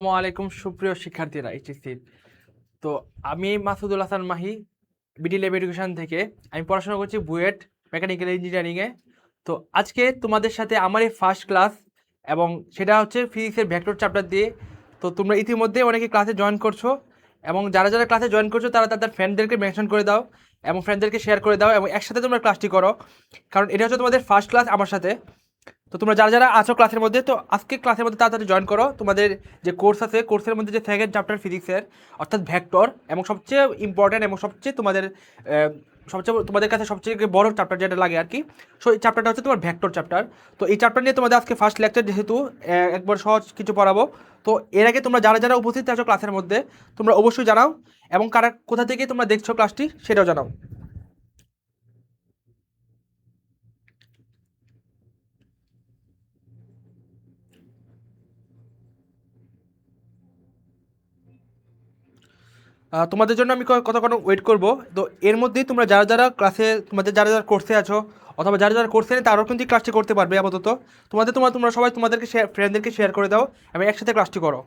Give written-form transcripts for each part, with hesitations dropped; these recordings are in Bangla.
আসসালামু আলাইকুম সুপ্রিয় শিক্ষার্থীরা এইচএসসি। তো আমি Masudul Hasan Mahi, BD lab education থেকে। আমি পড়াশোনা করছি বুয়েট মেকানিক্যাল ইঞ্জিনিয়ারিংয়ে। তো আজকে তোমাদের সাথে আমার এই ফার্স্ট ক্লাস, এবং সেটা হচ্ছে ফিজিক্সের ভেক্টর চ্যাপ্টার দিয়ে। তো তোমরা ইতিমধ্যে অনেকে ক্লাসে জয়েন করছো, এবং যারা যারা ক্লাসে জয়েন করছো তারা তাদের ফ্রেন্ডদেরকে মেনশন করে দাও এবং ফ্রেন্ডদেরকে শেয়ার করে দাও, এবং একসাথে তোমরা ক্লাসটি করো, কারণ এটা হচ্ছে তোমাদের ফার্স্ট ক্লাস আমার সাথে। তো তোমরা যারা যারা আছো ক্লাসের মধ্যে, তো আজকে ক্লাসের মধ্যে তাড়াতাড়ি জয়েন করো। তোমাদের যে কোর্স আছে, কোর্সের মধ্যে যে সেকেন্ড চ্যাপ্টার ফিজিক্সের, অর্থাৎ ভেক্টর, এবং সবচেয়ে ইম্পর্ট্যান্ট এবং সবচেয়ে তোমাদের কাছে সবচেয়ে বড় চ্যাপ্টার যেটা লাগে আর কি, সো এই চ্যাপ্টারটা হচ্ছে তোমার ভেক্টর চ্যাপ্টার। তো এই চ্যাপ্টার নিয়ে তোমাদের আজকে ফার্স্ট লেকচার, যেহেতু একবার সহজ কিছু পড়াবো। তো এর আগে তোমরা যারা যারা উপস্থিত আছো ক্লাসের মধ্যে, তোমরা অবশ্যই জানাও, এবং কারা কোথা থেকে তোমরা দেখছো ক্লাসটি সেটাও জানাও। তোমাদের জন্য আমি কতক্ষণ ওয়েট করব। তো এর মধ্যেই তোমরা যারা যারা ক্লাসে, তোমাদের যারা যারা কোর্সে আছো, অথবা যারা যারা কোর্সে নেই, তারাও কিন্তু ক্লাসটি করতে পারবে আপাতত। তোমরা সবাই তোমাদেরকে ফ্রেন্ডদেরকে শেয়ার করে দাও এবং একসাথে ক্লাসটি করো।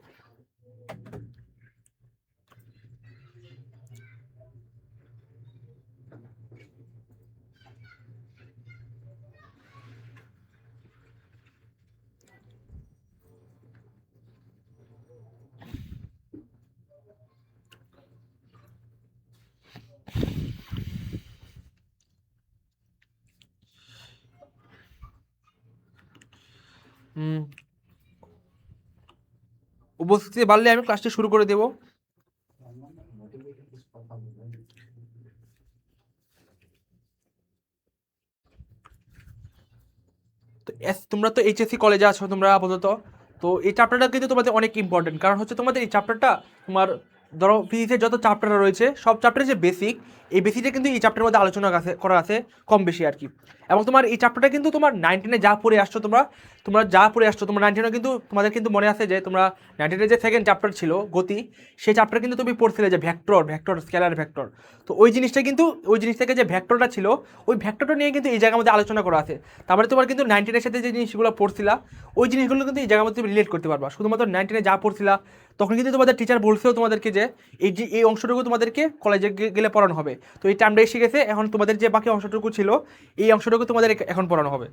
হুম, উপস্থিতি বাড়লে আমি ক্লাসটি শুরু করে দেবো। তো তোমরা তো এইচএসসি কলেজে আছো তোমরা আপাতত। তো এই চ্যাপ্টারটা কিন্তু তোমাদের অনেক ইম্পর্টেন্ট, কারণ হচ্ছে তোমাদের এই চ্যাপ্টারটা, তোমার ধরো ফিজিক্সের যত চ্যাপ্টার রয়েছে সব চ্যাপ্টারের যে বেসিক, এই বেসিকটা কিন্তু এই চ্যাপ্টারের মধ্যে আলোচনা করা আছে কম বেশি আর কি। এবং তোমার এই চ্যাপ্টারটা কিন্তু তোমার 19-এ যা পড়ে আসছো, তোমরা তোমরা যা পড়ে আসছো, তোমরা 19-এ কিন্তু তোমাদের কিন্তু মনে আছে যে তোমরা 19-এর যে সেকেন্ড চ্যাপ্টার ছিল গতি, সেই চ্যাপ্টার কিন্তু তুমি পড়ছিলে যে ভেক্টর স্কেলার ভেক্টর। তো ওই জিনিসটা কিন্তু, ওই জিনিস থেকে যে ভেক্টরটা ছিল, ওই ভেক্টরটা নিয়ে কিন্তু এই জায়গার মধ্যে আলোচনা করা আছে। তারপরে তোমার কিন্তু 19-এর সাথে যে জিনিসগুলো পড়ছিলা, ওই জিনিসগুলো কিন্তু এই জায়গার মধ্যে তুমি রিলেট করতে পারবা। শুধুমাত্র 19-এ যা পড়ছিলা, তখন কিন্তু তোমাদের টিচার বলছিল তোমাদেরকে যে এই অংশটুকু তোমাদেরকে কলেজে গেলে পড়ানো হবে। তো এই টাইমটা এসে গেছে, এখন তোমাদের যে বাকি অংশটুকু ছিল, এই অংশটুকু তোমাদের এখন পড়ানো হবে।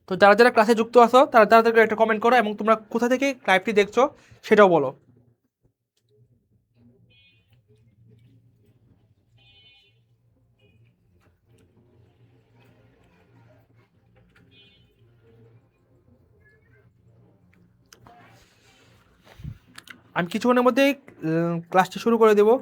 তো যারা যারা ক্লাসে যুক্ত আছো তারা তাদেরকে একটা কমেন্ট করো, এবং তোমরা কোথা থেকে লাইভটি দেখছো সেটাও বলো। আমি কিছুক্ষণের মধ্যেই ক্লাসটি শুরু করে দেবো।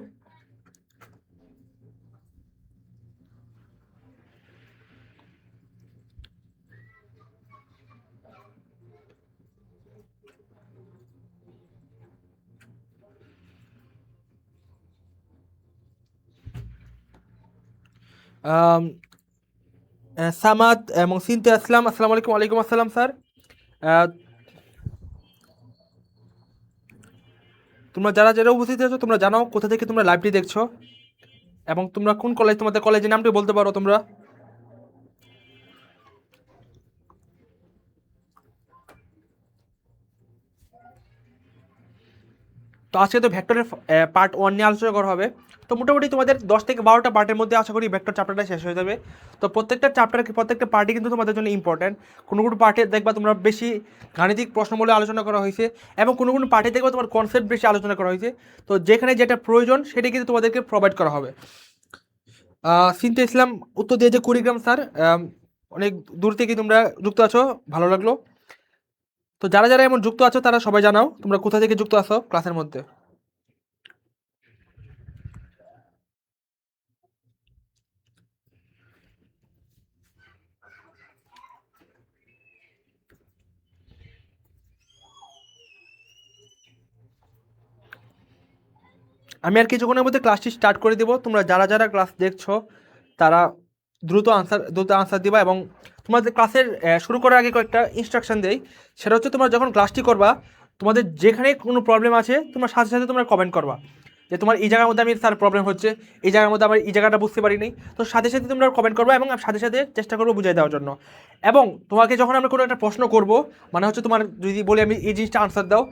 আম, সামাদ এবং সিনতে আসলাম, আসসালামু আলাইকুম। ওয়ালাইকুম আসসালাম স্যার। তোমরা যারা যারা উপস্থিত আছো তোমরা জানাও কোথা থেকে তোমরা লাইভটি দেখছো, এবং তোমরা কোন কলেজ, তোমাদের কলেজের নামটি বলতে পারো তোমরা। তো আজকে তো ভেক্টরের পার্ট 1 নিয়ে আলোচনা করা হবে। তো মোটামুটি তোমাদের 10 থেকে 12টা পার্টের মধ্যে আশা করি ভেক্টর চ্যাপ্টারটা শেষ হয়ে যাবে। তো প্রত্যেকটা পার্টি কিন্তু তোমাদের জন্য ইম্পর্টেন্ট। কোনো কোনো পার্টে দেখবা তোমরা বেশি গাণিতিক প্রশ্নমূলক আলোচনা করা হয়েছে, এবং কোনো কোনো পার্টে দেখবা তোমার কনসেপ্ট বেশি আলোচনা করা হয়েছে। তো যেখানে যেটা প্রয়োজন সেটা কিন্তু তোমাদেরকে প্রোভাইড করা হবে। সিনতে ইসলাম উত্তর দিয়েছে কুড়িগ্রাম স্যার। অনেক দূর থেকে তোমরা যুক্ত আছো, ভালো লাগলো। তো যারা যারা এমন যুক্ত আছো তারা সবাই জানাও তোমরা কোথা থেকে যুক্ত আছো ক্লাসের মধ্যে। আমি আর কিছুক্ষণের মধ্যে ক্লাসটি স্টার্ট করে দেবো। তোমরা যারা যারা ক্লাস দেখছো তারা দ্রুত আনসার দিবা, এবং তোমাদের ক্লাসের শুরু করার আগে কয়েকটা ইনস্ট্রাকশন দেই। সেটা হচ্ছে তোমরা যখন ক্লাসটি করবা, তোমাদের যেখানে কোনো প্রবলেম আছে তোমরা সাথে সাথে তোমরা কমেন্ট করবা। যে তোমার এই জায়গার মধ্যে আমি স্যার প্রবলেম হচ্ছে, এই জায়গার মধ্যে আমার এই জায়গাটা বুঝতে পারিনি। তো সাথে সাথে তোমরা কমেন্ট করবে এবং আমি সাথে সাথে চেষ্টা করবো বুঝিয়ে দেওয়ার জন্য। এবং তোমাকে যখন আমরা কোনো একটা প্রশ্ন করব, মানে হচ্ছে তোমার যদি বলি আমি এই জিনিসটা আনসার দাও,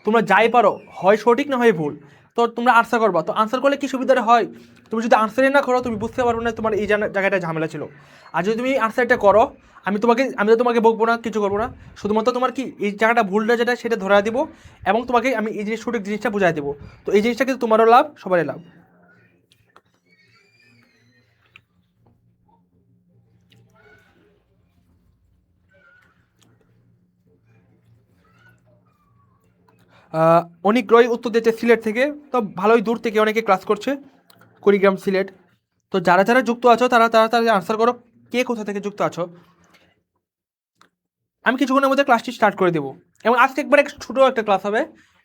তোমরা যাই পারো, হয় সঠিক না হয় ভুল, তো তোমরা আনসার করবা। তো আনসার করলে কি সুবিধাটা হয়, তুমি যদি আনসারই না করো তুমি বুঝতে পারবে না তোমার এই জায়গাটা ঝামেলা ছিল। আর যদি তুমি আনসারটা করো, আমি তো তোমাকে বকবো না, কিছু করবো না, শুধুমাত্র তোমার কি এই জায়গাটা ভুলটা যেটা সেটা ধরা দিব এবং তোমাকে আমি এই জিনিস সঠিক জিনিসটা বুঝাই দেবো। তো এই জিনিসটা কিন্তু তোমারও লাভ, সবারই লাভ। অনেক রয় উত্তর দিচ্ছে সিলেট থেকে, তো ভালোই দূর থেকে অনেকে ক্লাস করছে, কুড়িগ্রাম সিলেট। তো যারা যারা যুক্ত আছো তারা তাড়াতাড়ি আনসার করো, কে কোথা থেকে যুক্ত আছো। আমি কিছুক্ষণের মধ্যে ক্লাসটি স্টার্ট করে দেবো এবং আজকে একবার ছোটো একটা ক্লাস হবে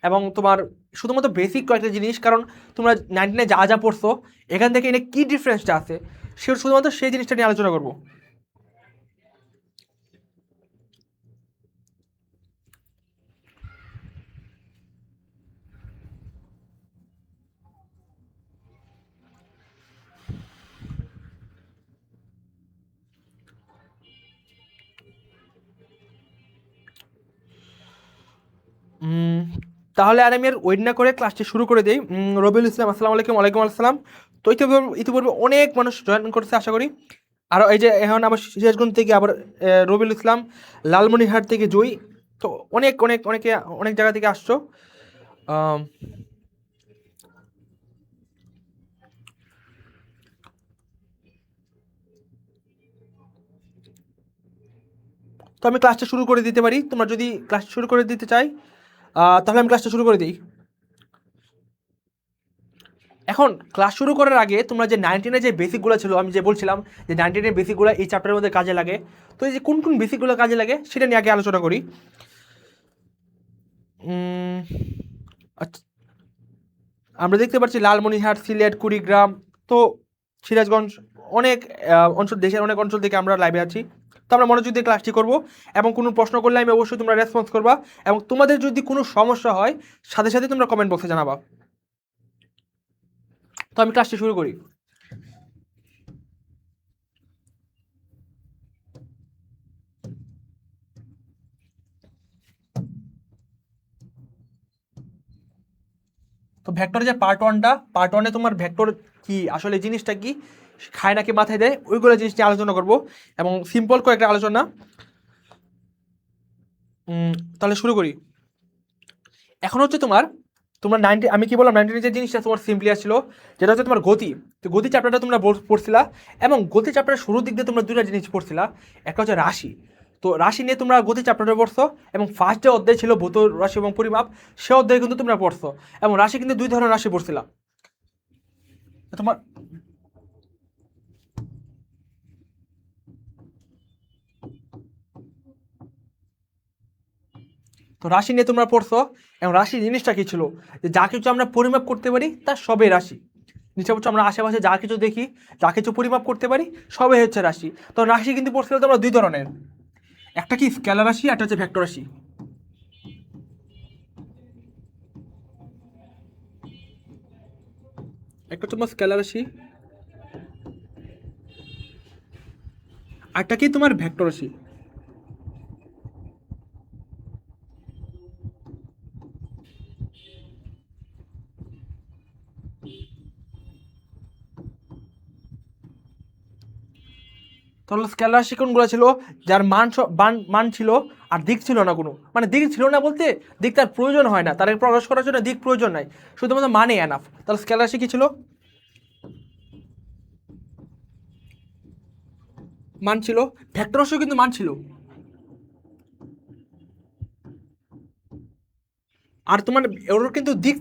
এবং তোমার শুধুমাত্র বেসিক কয়েকটা জিনিস, কারণ তোমরা 19-এ যা যা পড়ছো এখান থেকে এনে কী ডিফারেন্সটা আছে সে শুধুমাত্র সেই জিনিসটা নিয়ে আলোচনা করবো। তাহলে আর আমি আর ওয়েট না করে ক্লাসটি শুরু করে দিই। রবিউল ইসলাম, আসসালামু আলাইকুম। ওয়ালাইকুম আসসালাম। তো ইতিপূর্বে অনেক মানুষ জয়েন করছে আশা করি। আর এই যে এখন আবার সিরাজগঞ্জ থেকে আবার রবিউল ইসলাম, লালমনিরহাট থেকে জয়ী। তো অনেকে অনেক জায়গা থেকে আসছো। আম, তো আমি ক্লাসটা শুরু করে দিতে পারি, তোমরা যদি ক্লাস শুরু করে দিতে চাই তাহলে আমি ক্লাসটা শুরু করে দিই। এখন ক্লাস শুরু করার আগে তোমরা যে 19-এর যে বেসিকগুলো ছিল, আমি যে বলছিলাম যে 19-এর বেসিকগুলো এই চ্যাপ্টারের মধ্যে কাজে লাগে, তো এই যে কোন কোন বেসিকগুলো কাজে লাগে সেটা নিয়ে আগে আলোচনা করি। উম, আচ্ছা, আমরা দেখতে পাচ্ছি লালমনিরহাট, সিলেট, কুড়িগ্রাম, তো সিরাজগঞ্জ, অনেক অঞ্চল, দেশের অনেক অঞ্চল থেকে আমরা লাইভে আছি। তো আমরা মনোযোগ দিয়ে ক্লাসটি করবো এবং কোনো প্রশ্ন করলে আমি অবশ্যই তোমরা রেসপন্স করবা এবং তোমাদের যদি কোনো সমস্যা হয় সাথে সাথে তোমরা কমেন্ট বক্সে জানাবা। তো আমি ক্লাসটি শুরু করি। তো ভেক্টরের যে পার্ট ওয়ানে তোমার ভেক্টর কি আসলে জিনিসটা কি, খায় নাকি মাথায় দেয়, ওইগুলো জিনিস নিয়ে আলোচনা করবো এবং সিম্পল কয়েকটা আলোচনা। তাহলে শুরু করি। এখন হচ্ছে তোমার 90, আমি কি বললাম 19 যে জিনিসটা তোমার সিম্পলি আসছিল, যেটা হচ্ছে তোমার গতি। তো গতি চ্যাপ্টারটা তোমরা পড়ছিলা এবং গতি চ্যাপ্টারের শুরুর দিক দিয়ে তোমরা দুইটা জিনিস পড়ছিলা, একটা হচ্ছে রাশি। তো রাশি নিয়ে তোমরা গতি চ্যাপ্টারে পড়ছো এবং ফার্স্ট যে অধ্যায় ছিল ভৌত রাশি এবং পরিমাপ, সে অধ্যায়ে কিন্তু তোমরা পড়ছো এবং রাশি কিন্তু দুই ধরনের রাশি পড়ছিলা। তোমার তো রাশি নিয়ে তোমরা পড়ছো এবং রাশি জিনিসটা কি ছিল, যে যা কিছু আমরা পরিমাপ করতে পারি তার সবই রাশি। নিশ্চয় হচ্ছে আমরা আশেপাশে যা কিছু দেখি, যা কিছু পরিমাপ করতে পারি, সবই হচ্ছে রাশি। তো রাশি কিন্তু পড়ছিল তোমরা দুই ধরনের, একটা কি স্কেলার রাশি, একটা হচ্ছে ভেক্টর রাশি। একটা হচ্ছে তোমার স্কেলার রাশি, আরটা কি তোমার ভেক্টর রাশি। তাহলে স্কেলার রাশি কোনগুলো ছিল, যার মান ছিল আর দিক ছিল না কোনো, মানে দিক ছিল না বলতে দিক তার প্রয়োজন হয় না, তার প্রকাশ করার জন্য দিক প্রয়োজন নাই, শুধুমাত্র মানে এনাফ। তাহলে স্কেলার রাশি কি ছিল, মান ছিল। ভেক্টর রাশিও কিন্তু মান ছিল। আর তোমার ওর কিন্তু দিক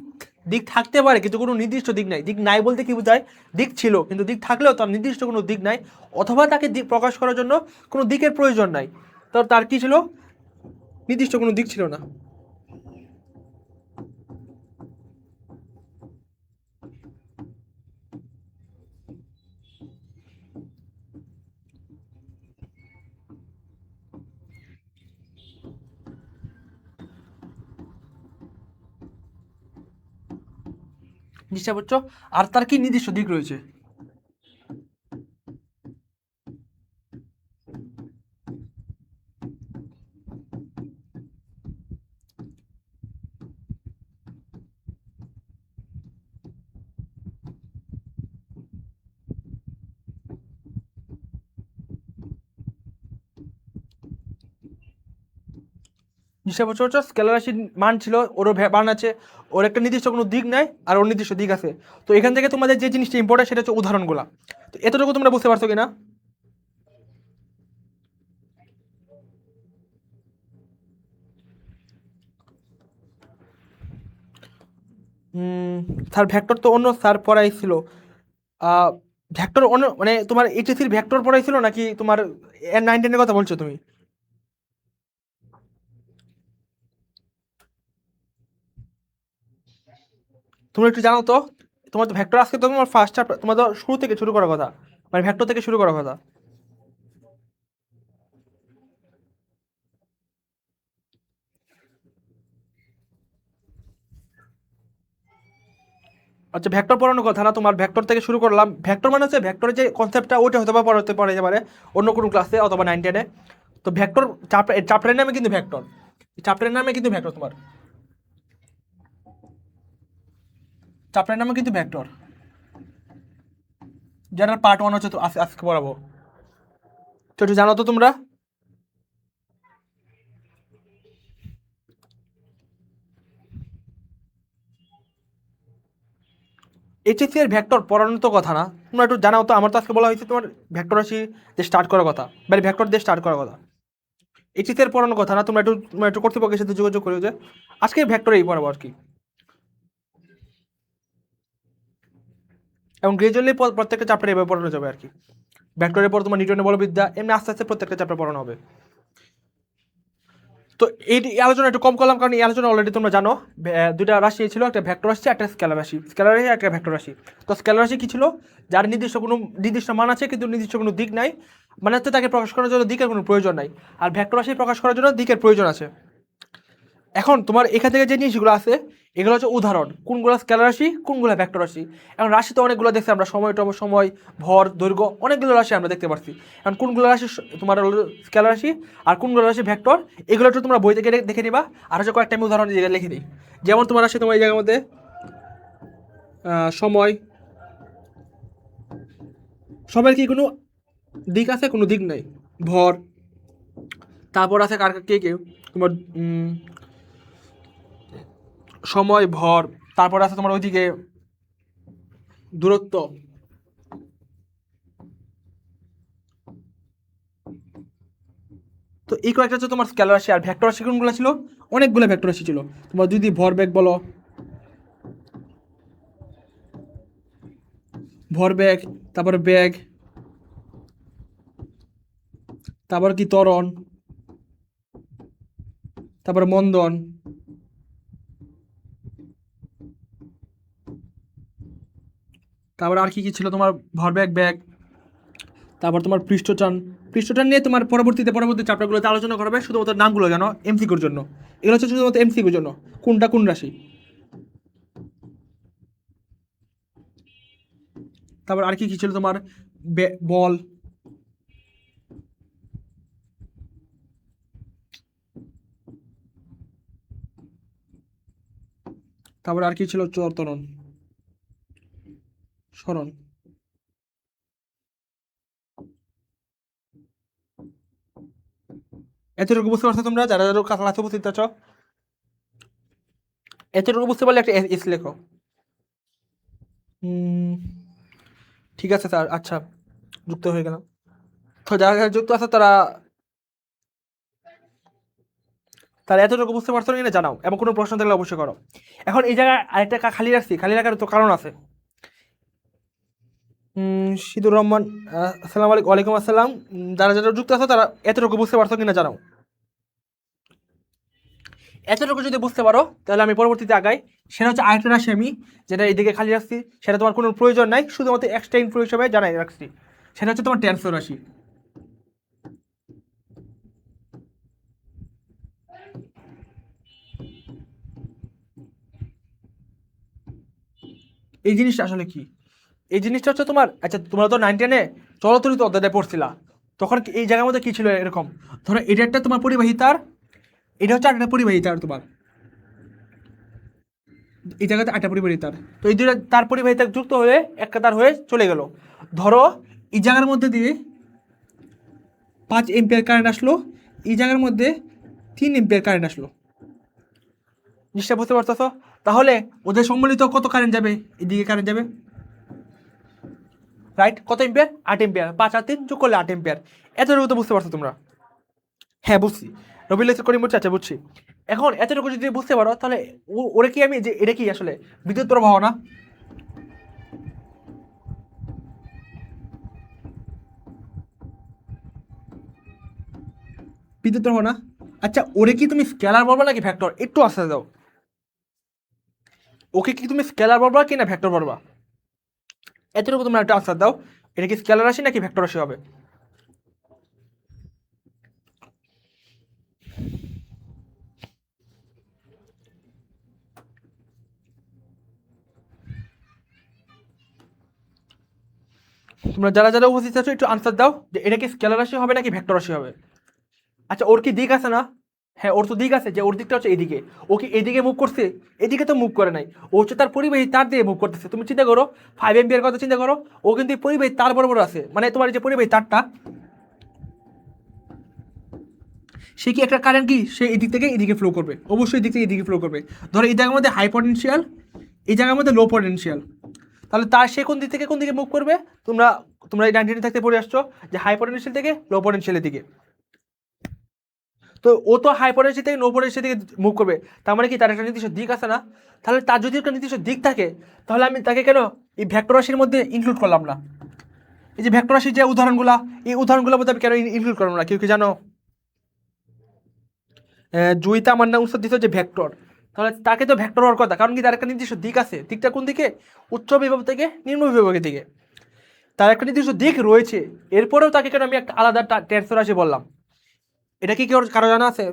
দিক থাকতে পারে কিন্তু কোনো নির্দিষ্ট দিক নাই। দিক নাই বলতে কি বোঝায়, দিক ছিল কিন্তু দিক থাকলেও তার নির্দিষ্ট কোনো দিক নাই, অথবা তাকে দিক প্রকাশ করার জন্য কোনো দিকের প্রয়োজন নাই। তো তার কি ছিল, নির্দিষ্ট কোনো দিক ছিল না। জিনিসটা বুঝছো? আর তার কি নির্দিষ্ট দিক রয়েছে। জিনিসটা বুঝতে পারছো? স্কেলার রাশির মান ছিল, ওরও মান আছে, ওর একটা নির্দিষ্ট কোনো দিক নাই আর ওর নির্দিষ্ট দিক আছে। তো এখান থেকে তোমাদের যে জিনিসটা ইম্পর্টেন্ট সেটা হচ্ছে উদাহরণগুলো। তো এতটুকু তোমরা বুঝতে পারছো কিনা? স্যার ভেক্টর তো অন্য স্যার পড়াইছিল। ভেক্টর অন্য মানে তোমার এইচএসির ভেক্টর পড়াইছিল নাকি তোমার 9-10-এর কথা বলছো তুমি? তুমি একটু জানো তো, তোমার তো ভেক্টর আজকে তো তোমার ফার্স্ট চ্যাপ্টার, তোমার তো শুরু থেকে শুরু করার কথা, মানে ভেক্টর থেকে শুরু করার কথা। আচ্ছা ভেক্টর পড়ানোর কথা না, তোমার ভেক্টর থেকে শুরু করলাম। ভেক্টর মানে হচ্ছে ভেক্টরের যে কনসেপ্টটা ওইটা হয়তো বা পড়াতে পারে যেতে পারে অন্য কোনো ক্লাসে অথবা 9-10-এ। তো ভেক্টর চ্যাপ্টারের নামে কিন্তু ভেক্টর, চ্যাপ্টারের নামে কিন্তু ভেক্টর তোমার, চ্যাপ্টারের নামে কিন্তু ভেক্টর, যেটা পার্ট 1 হচ্ছে তো আজকে পড়াবো। তো একটু জানো তো তোমরা, এইচএসসি এর ভেক্টর পড়ানোর তো কথা না, তোমরা একটু জানাও তো। আমার তো আজকে বলা হয়েছে তোমার ভেক্টর রাশি যে স্টার্ট করার কথা, মানে ভেক্টর দিয়ে স্টার্ট করার কথা। এইচএসসি এর পড়ানোর কথা না, তোমরা একটু কর্তৃপক্ষের সাথে যোগাযোগ করে যে আজকে ভেক্টরেই পড়াবো আর কি। এবং গ্রাজুয়ালি প্রত্যেকটা চ্যাপ্টার এভাবে পড়ানো যাবে আর কি। ভেক্টরের পর তোমার নিউটনের বলবিদ্যা, এমনি আস্তে আস্তে প্রত্যেকটা চ্যাপ্টার পড়ানো হবে। তো এই আলোচনা একটু কম করলাম কারণ এই আলোচনা অলরেডি তোমরা জানো। দুইটা রাশি ছিল, একটা ভেক্টর রাশি একটা স্কেলার রাশি, স্কেলার রাশি একটা ভেক্টর রাশি। তো স্কেলার রাশি কি ছিল? যার নির্দিষ্ট মান আছে কিন্তু নির্দিষ্ট কোনো দিক নাই, মানে হচ্ছে তাকে প্রকাশ করার জন্য দিকের কোনো প্রয়োজন নাই। আর ভেক্টর রাশি প্রকাশ করার জন্য দিকের প্রয়োজন আছে। এখন তোমার এখান থেকে যে জিনিসগুলো আছে এগুলো হচ্ছে উদাহরণ, কোনগুলো স্কেলার রাশি কোনগুলো ভেক্টর রাশি। এখন রাশি তো অনেকগুলো দেখছি আমরা, সময় ভর দৈর্ঘ্য অনেকগুলো রাশি আমরা দেখতে পাচ্ছি। এখন কোনগুলো রাশি তোমার স্কেলার রাশি আর কোনগুলো রাশি ভেক্টর, এগুলো একটু তোমরা বই থেকে দেখে নিবা। আর হচ্ছে কয়েকটা আমি উদাহরণ এই জায়গায় লিখে দিই। যেমন তোমার রাশি, তোমার এই জায়গার মধ্যে সময়, সময়ের কি কোনো দিক আছে? কোনো দিক নাই। ভর, তারপর আছে কার কে কে তোমার সময় ভর, তারপর আছে তোমার ওইদিকে দূরত্ব। তো এই কয়েকটা হচ্ছে তোমার স্কেলার রাশি। আর ভেক্টর রাশি কোনগুলো ছিল? অনেকগুলো ভেক্টর রাশি ছিল। তোমার যদি ভরবেগ বলো, ভরবেগ, তারপরে বেগ, তারপর কি ত্বরণ, তারপরে মন্দন, তারপর আর কি কি ছিল তোমার, ভরবেগ, বেগ, তারপর তোমার পৃষ্ঠটান। পৃষ্ঠটান নিয়ে তোমার পরবর্তী চ্যাপ্টারগুলোতে আলোচনা করবে, শুধুমাত্র নামগুলো জানো এমসিকিউর জন্য। এগুলো হচ্ছে শুধুমাত্র এমসিকিউর জন্য, কোনটা কোন রাশি। তারপর আর কি কি ছিল তোমার, বল, তারপর আর কি ছিল, ত্বরণ, সরণ। এতটুকু বুঝতে পারছো তোমরা যারা যারা ক্লাসে উপস্থিত আছো? এতটুকু বুঝতে পারলে একটা এস লেখো। হুম, ঠিক আছে স্যার, আচ্ছা যুক্ত হয়ে গেলাম। তো যারা যারা যুক্ত আছে তারা তারা এতটুকু বুঝতে পারছো কিনা জানাও, এবং কোনো প্রশ্ন থাকলে অবশ্যই করো। এখন এই জায়গায় আরেকটা খালি রাখছি, খালি রাখার তো কারণ আছে। সিদুর রহমান, আসসালামু আলাইকুম। ওয়ালাইকুম আসসালাম। যারা যারা যুক্ত আছে তারা এতটুকু বুঝতে পারছো কিনা জানাও। এতটুকু যদি বুঝতে পারো তাহলে আমি পরবর্তীতে আগাই। সেটা হচ্ছে আরেকটা রাশি আমি যেটা এইদিকে খালি রাখছি, সেটা তোমার কোনো প্রয়োজন নাই, শুধুমাত্র এক্সট্রা ইনফো হিসেবে জানাই রাখছি। সেটা হচ্ছে তোমার টেনসর রাশি। এই জিনিসটা আসলে কি? এই জিনিসটা হচ্ছে তোমার, আচ্ছা তোমরা তো 9-10-এ চলতরিত অধ্যায়ে পড়ছিলা, তখন এই জায়গার মধ্যে কি ছিল এরকম, ধরো এটা একটা তোমার পরিবাহী তার, এটা হচ্ছে আরেকটা পরিবাহী তার তোমার, এই জায়গাতে আটটা পরিবাহী তার, তো এই দুইটা তার পরিবাহী তার যুক্ত হয়ে একটা তার হয়ে চলে গেল। ধরো এই জায়গার মধ্যে দিয়ে 5 এম্পিয়ার কারেন্ট আসলো, এই জায়গার মধ্যে 3 এম্পিয়ার কারেন্ট আসলো। জিনিসটা বুঝতে পারতেছ? তাহলে ওদের সম্মিলিত কত কারেন্ট যাবে? এদিকে কারেন্ট যাবে, রাইট? কত এম্পিয়ার? 8 এম্পিয়ার। 5 আর 3 যোগ করলে 8 এম্পিয়ার। এতটুকু তো বুঝতে পারছো তোমরা? হ্যাঁ বুঝছি, রবিউল করিম বলছে, আচ্ছা বুঝছি। এখন এতটুকু যদি বুঝতে পারো তাহলে ওরে কি আমি যে এটা কি আসলে বিদ্যুৎ প্রবাহ না? বিদ্যুৎ প্রবাহ না? আচ্ছা ওরে কি তুমি স্কেলার বলবা নাকি ভেক্টর? একটু আস্তে দাও। ওকে কি তুমি স্কেলার বলবা কি না ভেক্টর বলবা? এতটুকু তোমরা একটা আনসার দাও, এটা কি স্কেলার রাশি নাকি ভেক্টর রাশি হবে? তোমরা যারা যারা উপস্থিত আছো একটু আনসার দাও যে এটা কি স্কেলার রাশি হবে নাকি ভেক্টর রাশি হবে? আচ্ছা ওর কি দিক আছে না? হ্যাঁ ওর তো দিক আছে, যে ওর দিকটা হচ্ছে এদিকে। ও কি এদিকে মুভ করছে? এদিকে তো মুভ করে নাই, ও হচ্ছে তার পরিবাহী তার দিয়ে মুভ করতেছে। তুমি চিন্তা করো 5 এম্পিয়ার কথা চিন্তা করো, ও কিন্তু এই পরিবাহী তার বরাবর আছে, মানে তোমার এই যে পরিবাহী তারটা, সে কি একটা কারেন্ট কি সে এদিক থেকে এদিকে ফ্লো করবে, অবশ্যই এদিক থেকে এদিকে ফ্লো করবে। ধরো এই জায়গার মধ্যে হাই পটেনশিয়াল, এই জায়গার মধ্যে লো পটেনশিয়াল, তাহলে তার সে কোন দিক থেকে কোন দিকে মুভ করবে? তোমরা তোমরা এই 19 থাকতে পড়ে আসছো যে হাই পটেনশিয়াল থেকে লো পটেনশিয়ালের দিকে। তো ও তো হাই পটেনশিয়াল থেকে লো পটেনশিয়াল থেকে মুভ করবে, তার মানে কি তার একটা নির্দিষ্ট দিক আছে না? তাহলে তার যদি একটা নির্দিষ্ট দিক থাকে তাহলে আমি তাকে কেন এই ভেক্টর রাশির মধ্যে ইনক্লুড করলাম না? এই যে ভেক্টর রাশির যে উদাহরণগুলো, এই উদাহরণগুলোর মধ্যে আমি কেন ইনক্লুড করলাম না? কেউ কি জানো? জুইতা আমার নাম উত্তর দিত যে ভেক্টর, তাহলে তাকে তো ভেক্টর হওয়ার কথা, কারণ কি তার একটা নির্দিষ্ট দিক আছে। দিকটা কোন দিকে? উচ্চ বিভব থেকে নিম্ন বিভবের দিকে, তার একটা নির্দিষ্ট দিক রয়েছে। এরপরেও তাকে কেন আমি একটা আলাদা টেন্সর রাশি বললাম? এটা কি কেউ কারো জানা আছে?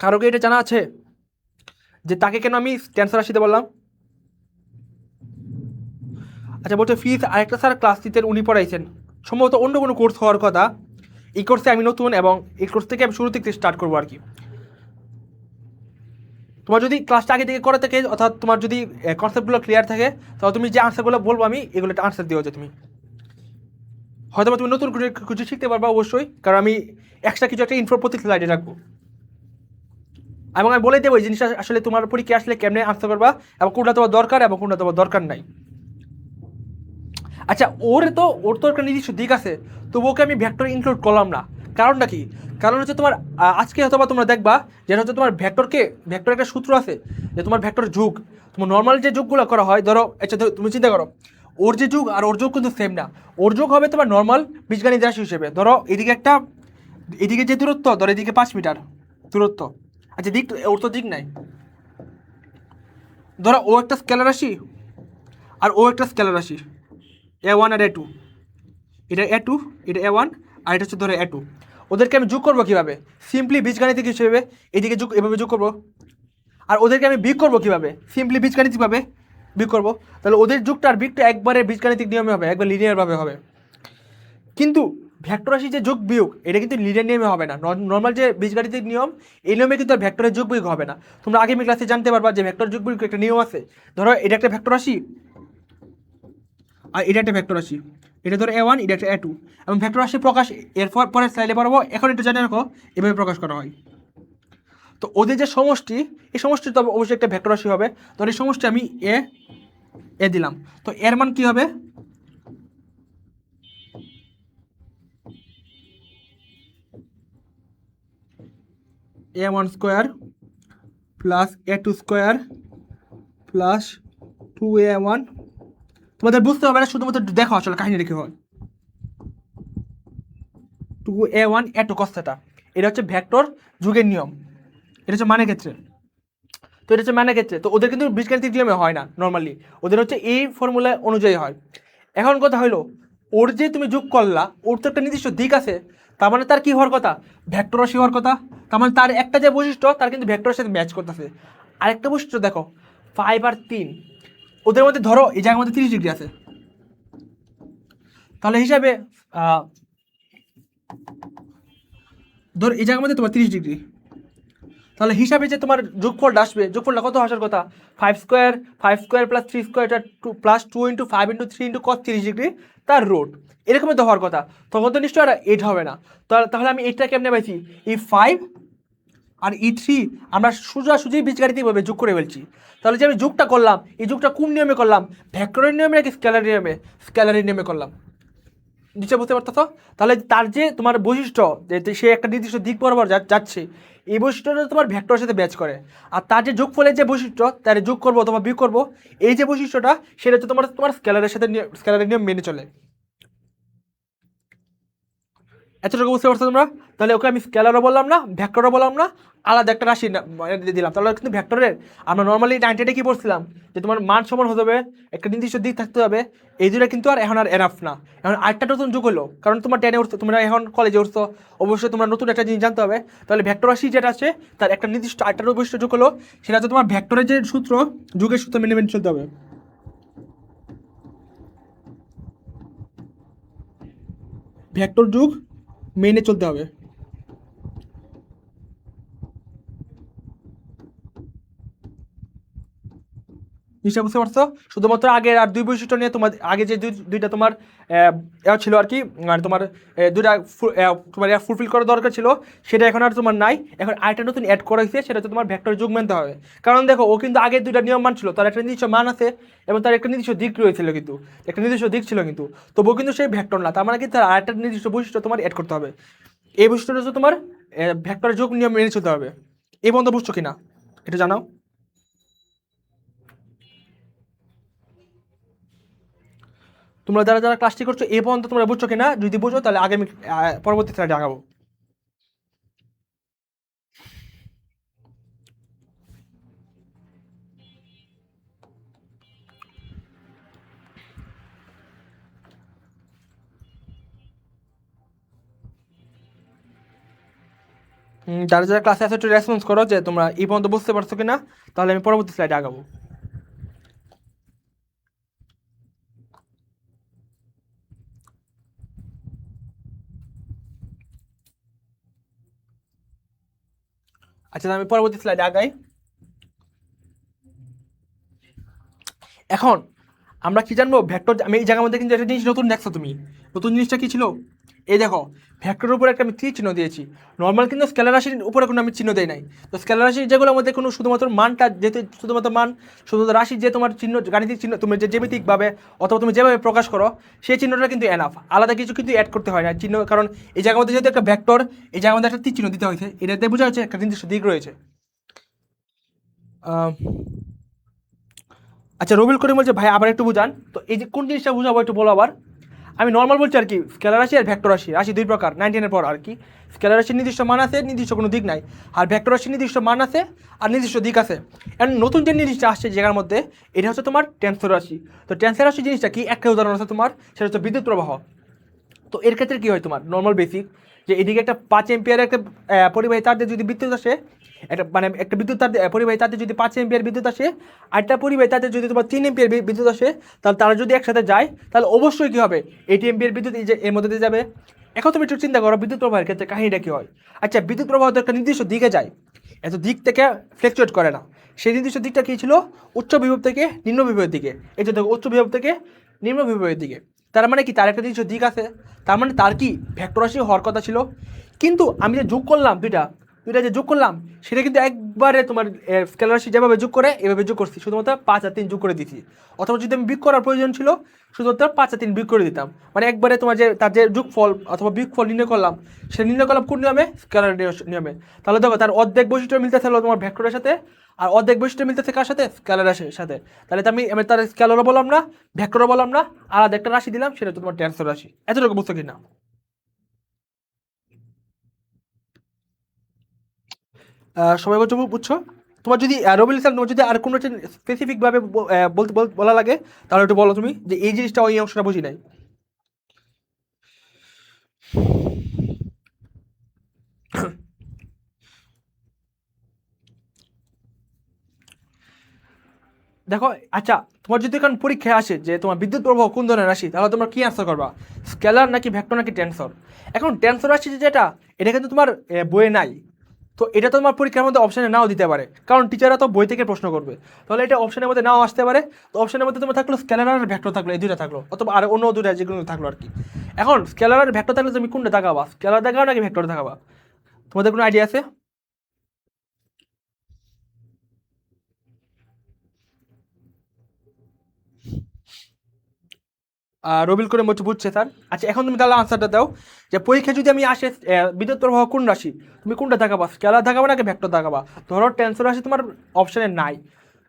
কারো কি এটা জানা আছে যে তাকে কেন আমি টেন্সর রাশিতে বললাম? আচ্ছা বলছে ফিজ আরেকটা স্যার ক্লাস 3 উনি পড়াইছেন, সম্ভবত অন্য কোনো কোর্স হওয়ার কথা। এই কোর্সে আমি নতুন এবং এই কোর্স থেকে আমি শুরু থেকে স্টার্ট করবো আর কি। তোমার যদি ক্লাসটা আগে থেকে করে থাকে, অর্থাৎ তোমার যদি কনসেপ্টগুলো ক্লিয়ার থাকে, তাহলে তুমি যে আনসারগুলো বলবো আমি এগুলো একটা আনসার দিও যে তুমি হয়তো তুমি নতুন কিছু শিখতে পারবা অবশ্যই, কারণ আমি এক্সট্রা কিছু একটা ইনফো প্রতি স্লাইডে রাখবো এবং আমি বলে দেবো এই জিনিসটা আসলে তোমার পরীক্ষা আসলে কেমনে আনসার করবা এবং কোনটা তোমার দরকার এবং কোনটা তোমার দরকার নাই। আচ্ছা ওর তো একটা নির্দিষ্ট দিক আছে, তবু ওকে আমি ভেক্টর ইনক্লুড করলাম না। কারণটা কি? কারণ হচ্ছে তোমার আজকে হয়তো বা তোমরা দেখবা যেটা হচ্ছে তোমার ভেক্টর একটা সূত্র আছে যে তোমার ভেক্টর যুগ, তোমার নর্মাল যে যুগগুলো করা হয়, ধরো আচ্ছা তুমি চিন্তা করো ওর যে যুগ আর ওর যুগ কিন্তু সেম না। ওর যুগ হবে তোমার নর্মাল বীজগণিত রাশি হিসেবে, ধরো এদিকে একটা, এদিকে যে দূরত্ব ধরো এদিকে 5 মিটার দূরত্ব। আচ্ছা দিক ওর তো দিক নাই, ধরো ও একটা স্কেলার রাশি আর ও একটা স্কেলার রাশি, A1 আর A2, এটা A2, এটা A1 আর এটা হচ্ছে ধরো A2। ওদেরকে আমি যোগ করবো কীভাবে? সিম্পলি বীজগাণিতিক হিসেবে এদিকে যোগ এভাবে যোগ করবো। আর ওদেরকে আমি বিয়োগ করবো কীভাবে? সিম্পলি বীজগাণিতিকভাবে বিয়োগ করবো। তাহলে ওদের যুগটা আর বিয়োগটা একবারে বীজগাণিতিক নিয়মে হবে, একবার লিনিয়ারভাবে হবে। কিন্তু ভেক্টর রাশি যে যোগ বিয়োগ এটা কিন্তু লিনিয়ার নিয়মে হবে না, নর্মাল যে বীজগাণিতিক নিয়ম এই নিয়মে কিন্তু আর ভেক্টরের যোগ বিয়োগ হবে না। তোমরা আগামী ক্লাসে জানতে পারবা যে ভেক্টর যোগ বিয়োগ একটা নিয়ম আছে। ধরো এটা একটা ভেক্টর রাশি আর এটা একটা ভেক্টর রাশি, এটা ধরো A1, এটা একটা A2, এবং ভেক্টর রাশি প্রকাশ এরপর পরের স্লাইডে পারবো। এখন একটু জানে রাখো এভাবে প্রকাশ করা হয়। তো ওদের যে সমষ্টি, এই সমষ্টি তো অবশ্যই একটা ভেক্টর রাশি হবে। ধর এই সমষ্টি আমি এ দিলাম, তো এর মান কি হবে? A1 square plus A2 square plus 2A1। তোমাদের বুঝতে হবে না, শুধুমাত্র দেখো আসলে কাহিনী রেখে হয়। 2A1 A2 cos θ, এটা হচ্ছে ভেক্টর যুগের নিয়ম, এটা হচ্ছে মানে ক্ষেত্রে। তো এটা হচ্ছে মানে ক্ষেত্রে, তো ওদের কিন্তু বীজগাণিতিক নিয়মে হয় না নর্মালি, ওদের হচ্ছে এই ফর্মুলা অনুযায়ী হয়। এখন কথা হলো ওর যে তুমি যোগ করলা, ওর তো একটা নির্দিষ্ট দিক আছে, তার মানে তার কি হওয়ার কথা? ভেক্টর রাশি হওয়ার কথা। তার মানে তার একটা যে বৈশিষ্ট্য তার কিন্তু ভেক্টরের সাথে ম্যাচ করতেছে। আরেকটা বৈশিষ্ট্য দেখো, 5 আর 3 ওদের মধ্যে ধরো এই জায়গার মধ্যে 30 ডিগ্রি আছে, তাহলে হিসাবে ধর এই জায়গার মধ্যে তোমার 30 ডিগ্রি, তাহলে হিসাবে যে তোমার যোগফলটা আসবে, যোগফলটা কত আসার কথা, 5 স্কোয়ার, 5 স্কোয়ার প্লাস 3 স্কোয়ার, এটা 2 + 2 × 5 × 3 × cos 30 ডিগ্রি তার রুট, এরকমই তো হওয়ার কথা। তখন তো নিশ্চয়ই এটা 8 হবে না। তাহলে আমি এইটা কেমনে পাইছি, এই 5 আর E3 আমরা সোজাসুজি বীজগাণিতিকভাবে যোগ করে ফেলছি। তাহলে যে আমি যোগটা করলাম, এই যোগটা কোন নিয়মে করলাম, ভেক্টরের নিয়মে নাকি স্কেলার নিয়মে, স্কেলারের নিয়মে করলাম, নিশ্চয় বুঝতে পারতো। তাহলে তার যে তোমার বৈশিষ্ট্য, যে সে একটা নির্দিষ্ট দিক বরাবর যাচ্ছে, এই বৈশিষ্ট্যটা তোমার ভেক্টরের সাথে ম্যাচ করে। আর তার যে যোগফলের যে বৈশিষ্ট্য, তার যোগ করবো অথবা বিয়োগ করবো, এই যে বৈশিষ্ট্যটা, সেটা হচ্ছে তোমার তোমার স্কেলারের সাথে, স্কেলারের নিয়ম মেনে চলে। এতটুকু বুঝতে পারছো তোমরা? তাহলে ওকে আমি স্কেলারও বললাম না, ভেক্টরও বললাম না, আলাদা একটা রাশি দিয়ে দিলাম। তাহলে কিন্তু ভেক্টরের আমরা নর্মালি 90 কি পড়ছিলাম, যে তোমার মান সমান হতে হবে, একটা নির্দিষ্ট দিক থাকতে হবে, এই দুটো কিন্তু আর এখন আর এনাফ না। এখন আরেকটা নতুন যুগ হলো, কারণ তোমার 10-এ উঠছো, তোমরা এখন কলেজে উঠছো, অবশ্যই তোমরা নতুন একটা জিনিস জানতে হবে। তাহলে ভেক্টর রাশি যেটা আছে, তার একটা নির্দিষ্ট আরেকটা বৈশিষ্ট্য যুগ হলো, সেটা হচ্ছে তোমার ভেক্টরের যে সূত্র, যুগের সূত্র মেনে মেনে চলতে হবে। ভেক্টর যুগ মেনে চলতে হবে। নিশ্চয় বুঝতে পারছো? শুধুমাত্র আগের আর দুই বৈশিষ্ট্য নিয়ে, তোমার আগে যে দুইটা তোমার ছিল আর কি, মানে তোমার দুইটা তোমার ফুলফিল করা দরকার ছিল, সেটা এখন আর তোমার নাই। এখন আরেকটা নতুন অ্যাড করা হয়েছে, সেটা হচ্ছে তোমার ভেক্টর যুগ মানতে হবে। কারণ দেখো, ও কিন্তু আগে দুইটা নিয়ম মান ছিল, তার একটা নির্দিষ্ট মান আছে এবং তার একটা নির্দিষ্ট দিক রয়েছিল, কিন্তু একটা নির্দিষ্ট দিক ছিল, কিন্তু তবুও কিন্তু সেই ভেক্টর না। তার মানে কি, তার আরেকটা নির্দিষ্ট বৈশিষ্ট্য তোমার অ্যাড করতে হবে। এই বৈশিষ্ট্যটা হচ্ছে তোমার ভেক্টরের যুগ নিয়ম মেনে চলতে হবে। এই বন্ধ বুঝছো কিনা এটা জানাও। তোমরা যারা যারা ক্লাসটি করছো এ পর্যন্ত তোমরা বুঝছো কিনা, যদি বুঝো তাহলে আগে আমি পরবর্তী স্লাইডে আগাবো। যারা যারা ক্লাসে আছে একটু রেসপন্স করো যে তোমরা এই পর্যন্ত বুঝতে পারছো কিনা, তাহলে আমি পরবর্তী স্লাইডে আগাবো। আচ্ছা, আমি পরবর্তী স্লাইডে আগাই। এখন আমরা কি জানবো, ভেক্টর, আমি এই জায়গার মধ্যে কিন্তু একটা জিনিস নতুন দেখছো তুমি, নতুন জিনিসটা কি ছিল, এই দেখো, ভেক্টরের উপরে একটা আমি তীর চিহ্ন দিয়েছি। নর্মাল কিন্তু স্কেলার রাশির উপরে কোনো আমি চিহ্ন দেই নাই। তো স্কেলার রাশি যেগুলোর মধ্যে কোনো শুধুমাত্র মানটা, যেহেতু শুধুমাত্র মান, শুধুমাত্র রাশির যে তোমার চিহ্ন, গাণিতিক চিহ্ন, তুমি যে জ্যামিতিকভাবে অথবা তুমি যেভাবে প্রকাশ করো, সেই চিহ্নটা কিন্তু এনাফ, আলাদা কিছু কিন্তু অ্যাড করতে হয় না চিহ্ন। কারণ এই জায়গার মধ্যে যেহেতু একটা ভেক্টর, এই জায়গার মধ্যে একটা তীর চিহ্ন দিতে হয়েছে, এটাতে বোঝা যাচ্ছে একটা নির্দিষ্ট দিক রয়েছে। আহ, আচ্ছা, রবিউল করিম বলছে ভাই আবার একটু বুঝান তো, এই যে কোন জিনিসটা বুঝাবো একটু বলো আবার। আমি নর্মাল বলছি আর কি, স্কেলার রাশি আর ভেক্টর রাশি, রাশি দুই প্রকার, 19-এর পর আর কি। স্কেলার রাশির নির্দিষ্ট মান আছে, নির্দিষ্ট কোনো দিক নাই। আর ভেক্টর রাশির নির্দিষ্ট মান আছে আর নির্দিষ্ট দিক আছে। এখন নতুন যে জিনিসটা আসছে জায়গার মধ্যে, এটা হচ্ছে তোমার টেন্সর রাশি। তো টেন্সর রাশি জিনিসটা কি, একটা উদাহরণ আছে তোমার, সেটা হচ্ছে বিদ্যুৎ প্রবাহ। তো এর ক্ষেত্রে কি হয় তোমার, নর্মাল বেসিক, যে এদিকে একটা 5 এম্পিয়ারের একটা পরিবাহী তার দিয়ে যদি বিদ্যুৎ আসে, একটা মানে একটা বিদ্যুৎ তার পরিবাহী তার দিয়ে যদি 5 এম্পিয়ার বিদ্যুৎ আসে, আরেকটা পরিবাহী তার দিয়ে যদি তোমার 3 এম্পিয়ার বিদ্যুৎ আসে, তাহলে তারা যদি একসাথে যায়, তাহলে অবশ্যই কী হবে, 80 এম্পিয়ার বিদ্যুৎ এই যে এর মধ্যে দিয়ে যাবে। এখন তুমি একটু চিন্তা করো বিদ্যুৎ প্রবাহের ক্ষেত্রে কাহিনীটা কী হয়। আচ্ছা, বিদ্যুৎ প্রবাহ তো একটা নির্দিষ্ট দিকে যায়, এত দিক থেকে ফ্লেকচুয়েট করে না। সেই নির্দিষ্ট দিকটা কী ছিল, উচ্চ বিভব থেকে নিম্ন বিভবের দিকে, এই যে দেখো, উচ্চ বিভব থেকে নিম্ন বিভবের দিকে। তার মানে কি, তার একটা নির্দিষ্ট দিক আছে, তার মানে তার কি ভেক্টর রাশি হওয়ার কথা ছিল। কিন্তু আমি যে যোগ করলাম দুইটা, যে যোগ করলাম, সেটা কিন্তু একবারে তোমার স্কেলার রাশি যেভাবে যোগ করে এভাবে যোগ করছি, শুধুমাত্র 5 আর 3 যোগ করে দিচ্ছি। অথবা যদি আমি বিয়োগ করার প্রয়োজন ছিল, শুধুমাত্র 5 আর 3 বিয়োগ করে দিতাম। মানে একবারে তোমার যে তার যে যোগফল অথবা বিয়োগফল নির্ণয় করলাম, সেটা নির্ণয় করলাম কোন নিয়মে, স্কেলার নিয়মে। তাহলে দেখো, তার অর্ধেক বৈশিষ্ট্য মিলতেছে হলো তোমার ভেক্টরের সাথে, আর অর্ধেক বৈশিষ্ট্য মিলতেছে কার সাথে, স্কেলার রাশির সাথে। তাহলে তো আমি তার স্কেলারও বললাম না, ভেক্টরও বললাম না, আলাদা একটা রাশি দিলাম, সেটা হচ্ছে তোমার টেন্সর রাশি। এতটুকু বুঝছো কিনা? সবাই বলছো বুঝছো? তোমার যদি রবিল স্যার, তোমার যদি আর কোনো স্পেসিফিকভাবে বলা লাগে, তাহলে একটু বলো তুমি, যে এই জিনিসটা ওই অংশটা বুঝি নাই। দেখো, আচ্ছা, তোমার যদি এখন পরীক্ষায় আসে যে তোমার বিদ্যুৎ প্রবাহ কোন ধরনের রাশি, তাহলে তোমরা কি আনসার করবা? স্কেলার নাকি ভেক্টর নাকি টেনসর? এখন টেনসর রাশি যেটা, এটা কিন্তু তোমার বইয়ে নাই। তো এটা তো তোমার পরীক্ষার মধ্যে অপশানে নাও দিতে পারে, কারণ টিচাররা তো বই থেকে প্রশ্ন করবে। তাহলে এটা অপশানের মধ্যে নাও আসতে পারে। তো অপশানের মধ্যে তোমার থাকলো স্কেলার আর ভেক্টর, থাকলো এই দুইটা থাকলো, অথবা আর অন্য দুইটা যেগুলো থাকলো আর কি। এখন স্কেলার আর ভেক্টর থাকলে তুমি কোনটা দেখাবা? স্কেলার দেখাও নাকি ভেক্টর দেখাবা? তোমাদের কোনো আইডিয়া আছে? রবিল করে মতো বুঝছে স্যার। আচ্ছা, এখন তুমি তাহলে আনসারটা দাও যে পরীক্ষা যদি আমি আসে বিদ্যুৎ প্রবাহ কোন রাশি, তুমি কোনটা দেখাবা? স্কেলার দেখাবা নাকি ভেক্টর দেখাবা? ধরো টেনসর রাশি তোমার অপশানে নাই,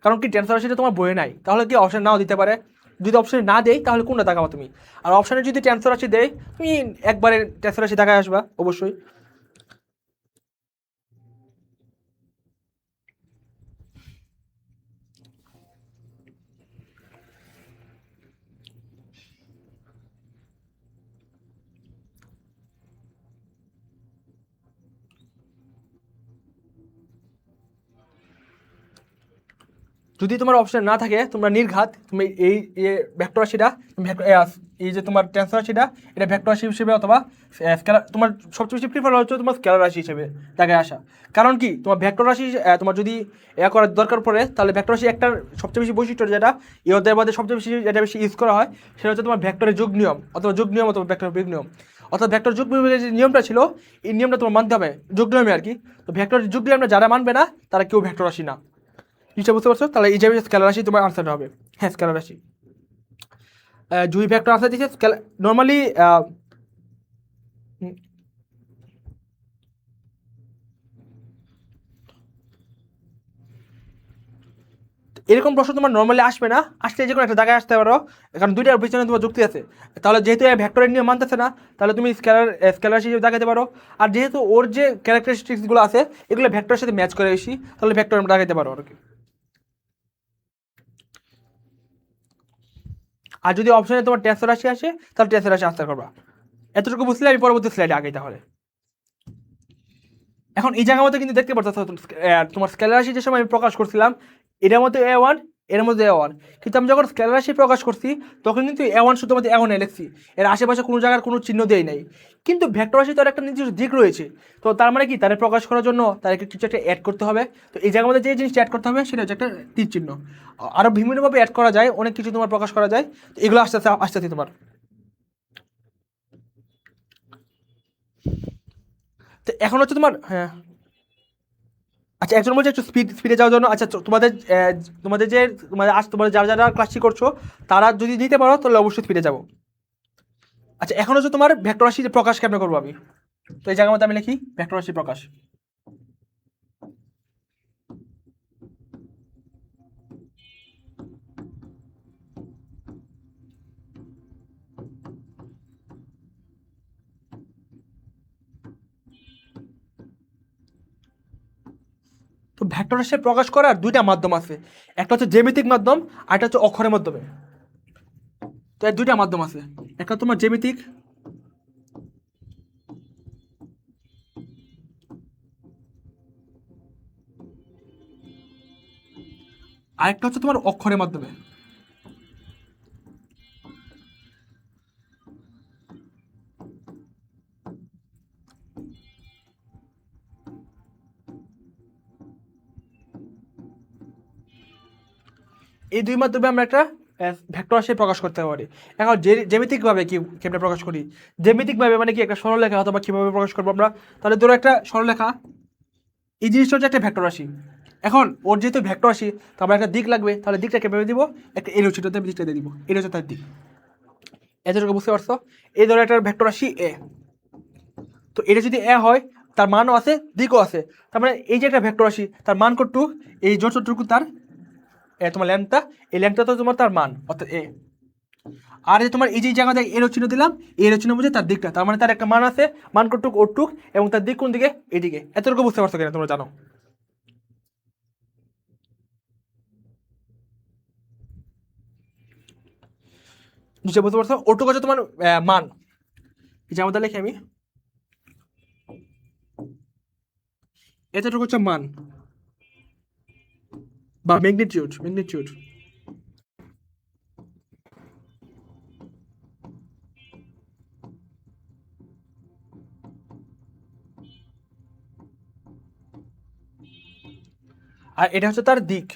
কারণ কি টেনসর রাশিটা তোমার বইয়ে নাই, তাহলে কি অপশান নাও দিতে পারে। যদি অপশানে না দেয় তাহলে কোনটা দেখাবা তুমি? আর অপশানে যদি টেনসর রাশি দেয়, তুমি একবারে টেনসর রাশি দেখায় আসবা অবশ্যই। যদি তোমার অপশন না থাকে, তোমরা নির্ঘাত তুমি এই ভেক্টর রাশিটা, এই যে তোমার টেনসর রাশিটা, এটা ভেক্টর রাশি হিসেবে অথবা স্কেলার, তোমার সবচেয়ে বেশি প্রিফার হচ্ছে তোমার স্কেলার রাশি হিসেবে দেখায় আসা। কারণ কি তোমার ভেক্টর রাশি তোমার যদি করার দরকার পড়ে, তাহলে ভেক্টর রাশি একটা সবচেয়ে বেশি বৈশিষ্ট্য যেটা এই অধ্যায়ের মধ্যে সবচেয়ে বেশি যেটা বেশি ইউজ করা হয়, সেটা হচ্ছে তোমার ভেক্টরের যোগ নিয়ম, অথবা যোগ নিয়ম, অথবা ভেক্টর বিয়োগ নিয়ম। অর্থাৎ ভেক্টর যোগ বিয়োগের যে নিয়মটা ছিল, এই নিয়মটা তোমার মানতে হবে, যোগ নিয়মে আর কি। তো ভেক্টর যোগ নিয়মটা যারা মানবে না, তারা কেউ ভেক্টর রাশি না। জিনিসটা বুঝতে পারছো? তাহলে এই যে স্কেলার রাশি তোমার আনসারটা হবে। হ্যাঁ, স্কেলার রাশি। জুই ভেক্টর আনসার দিচ্ছে স্কেলার নর্মালি। এরকম প্রশ্ন তোমার নর্মালি আসবে না, আসলে যে কোনো একটা জায়গায় আসতে পারো, কারণ দুইটার পিছনে তোমার যুক্তি আছে। তাহলে যেহেতু ভেক্টরের নিয়ম মানতেছে না, তাহলে তুমি স্কেলার রাশি হিসেবে দেখাতে পারো। আর যেহেতু ওর যে ক্যারেক্টারিস্টিক্সগুলো আছে, এগুলো ভেক্টরের সাথে ম্যাচ করে বেশি, তাহলে ভেক্টর আমরা দেখাতে পারো আর কি। আর যদি অপশনে তোমার টেন্সর রাশি আসে, তাহলে টেন্সর রাশি আনসার করবা। এতটুকু বুঝলে আমি পরবর্তী স্লাইডে আগে তাহলে। এখন এই জায়গার মধ্যে কিন্তু দেখতে পাচ্ছ তোমার স্কেলার রাশি যে সময় আমি প্রকাশ করছিলাম, এটার মধ্যে A1, এর মধ্যে A1, কিন্তু আমি যখন স্কেলার রাশি প্রকাশ করছি, তখন কিন্তু A1 শুধুমাত্র A1 লিখছি, এর আশেপাশে কোনো জায়গার কোনো চিহ্ন দেয় নাই। কিন্তু ভেক্টর রাশি তার একটা নির্দিষ্ট দিক রয়েছে। তো তার মানে কি, তাদের প্রকাশ করার জন্য তাদেরকে কিছু একটা অ্যাড করতে হবে। তো এই জায়গার মধ্যে যে জিনিসটা অ্যাড করতে হবে, সেটা হচ্ছে একটা তীর চিহ্ন। আরও বিভিন্নভাবে অ্যাড করা যায়, অনেক কিছু তোমার প্রকাশ করা যায়। তো এগুলো আস্তে আস্তে আস্তে আস্তে তোমার। তো এখন হচ্ছে তোমার, হ্যাঁ। আচ্ছা, একজন বলছে একটু স্পিডে যাওয়ার জন্য। আচ্ছা, তোমাদের তোমাদের যে তোমাদের যারা যারা ক্লাসটি করছো, তারা যদি দিতে পারো তাহলে অবশ্যই স্পিডে যাবো। আচ্ছা, এখন হচ্ছে তোমার ভেক্টর রাশি প্রকাশ কেমন করবো আমি। তো এই জায়গার মধ্যে আমি লিখি ভেক্টর রাশি প্রকাশ। তো ভেক্টর রাশি প্রকাশ করার দুইটা মাধ্যম আছে, একটা হচ্ছে জ্যামিতিক মাধ্যম, আর একটা হচ্ছে অক্ষরের মাধ্যমে। তো এর দুইটা মাধ্যম আছে, একটা তোমার জ্যামিতিক, আর একটা হচ্ছে তোমার অক্ষরের মাধ্যমে। এই দুই মাধ্যমে আমরা একটা ভেক্টর রাশি প্রকাশ করতে পারি। এখন জ্যামিতিকভাবে কেমনে প্রকাশ করি? জ্যামিতিকভাবে মানে কি, একটা সরলরেখা অথবা কিভাবে প্রকাশ করবো আমরা? তাহলে ধরো একটা সরলরেখা, এই জিনিসটা হচ্ছে একটা ভেক্টর রাশি। এখন ওর যেহেতু ভেক্টর রাশি, তো আমার একটা দিক লাগবে, তাহলে দিকটা কিভাবে দিব? একটা এরো ছিটাতে দিকটা দিয়ে দিব, এটা হচ্ছে তার দিক। এতটুকু বুঝতে পারছো? এই ধরো একটা ভেক্টর রাশি এ, তো এটা যদি এ হয়, তার মানও আছে, দিকও আছে। তার মানে এই যে একটা ভেক্টর রাশি, তার মান কতটুকু? এই যতটুকু তার তোমার লেন্থটা, এই লেন্থটা তো তোমার তার মান, অর্থাৎ এ। আর যে তোমার এই যে জায়গাতে এরো চিহ্ন দিলাম, এরো চিহ্ন বুঝে তার দিকটা, তার মানে তার একটা মান আছে, মান কতটুক ওটুক, এবং তার দিক কোন দিকে? এদিকে। এতটুকু বুঝতে পারছো কিনা তোমরা জানো? নিশ্চয়ই বুঝতে পারছো। ওটুকু হচ্ছে তোমার মান। এই যে আমাদের লিখে আমি, এতটুকু হচ্ছে মান বা ম্যাগনিটিউড। আর এটা হচ্ছে তার দিক।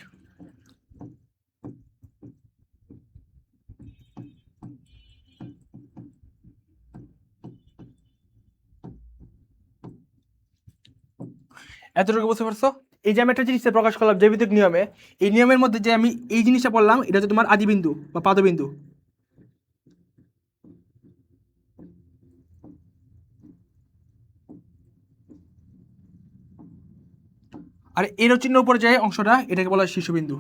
এতটুকু বুঝতে পারছো? এই যে আমি একটা জিনিসে প্রকাশ করলাম জ্যামিতিক নিয়মে, এই নিয়মের মধ্যে যে আমি এই জিনিসটা বললাম, এটা হচ্ছে তোমার আদিবিন্দু বা পাদবিন্দু। আর এর চিহ্ন উপরে যে অংশটা, এটাকে বলা হয় শীর্ষবিন্দু।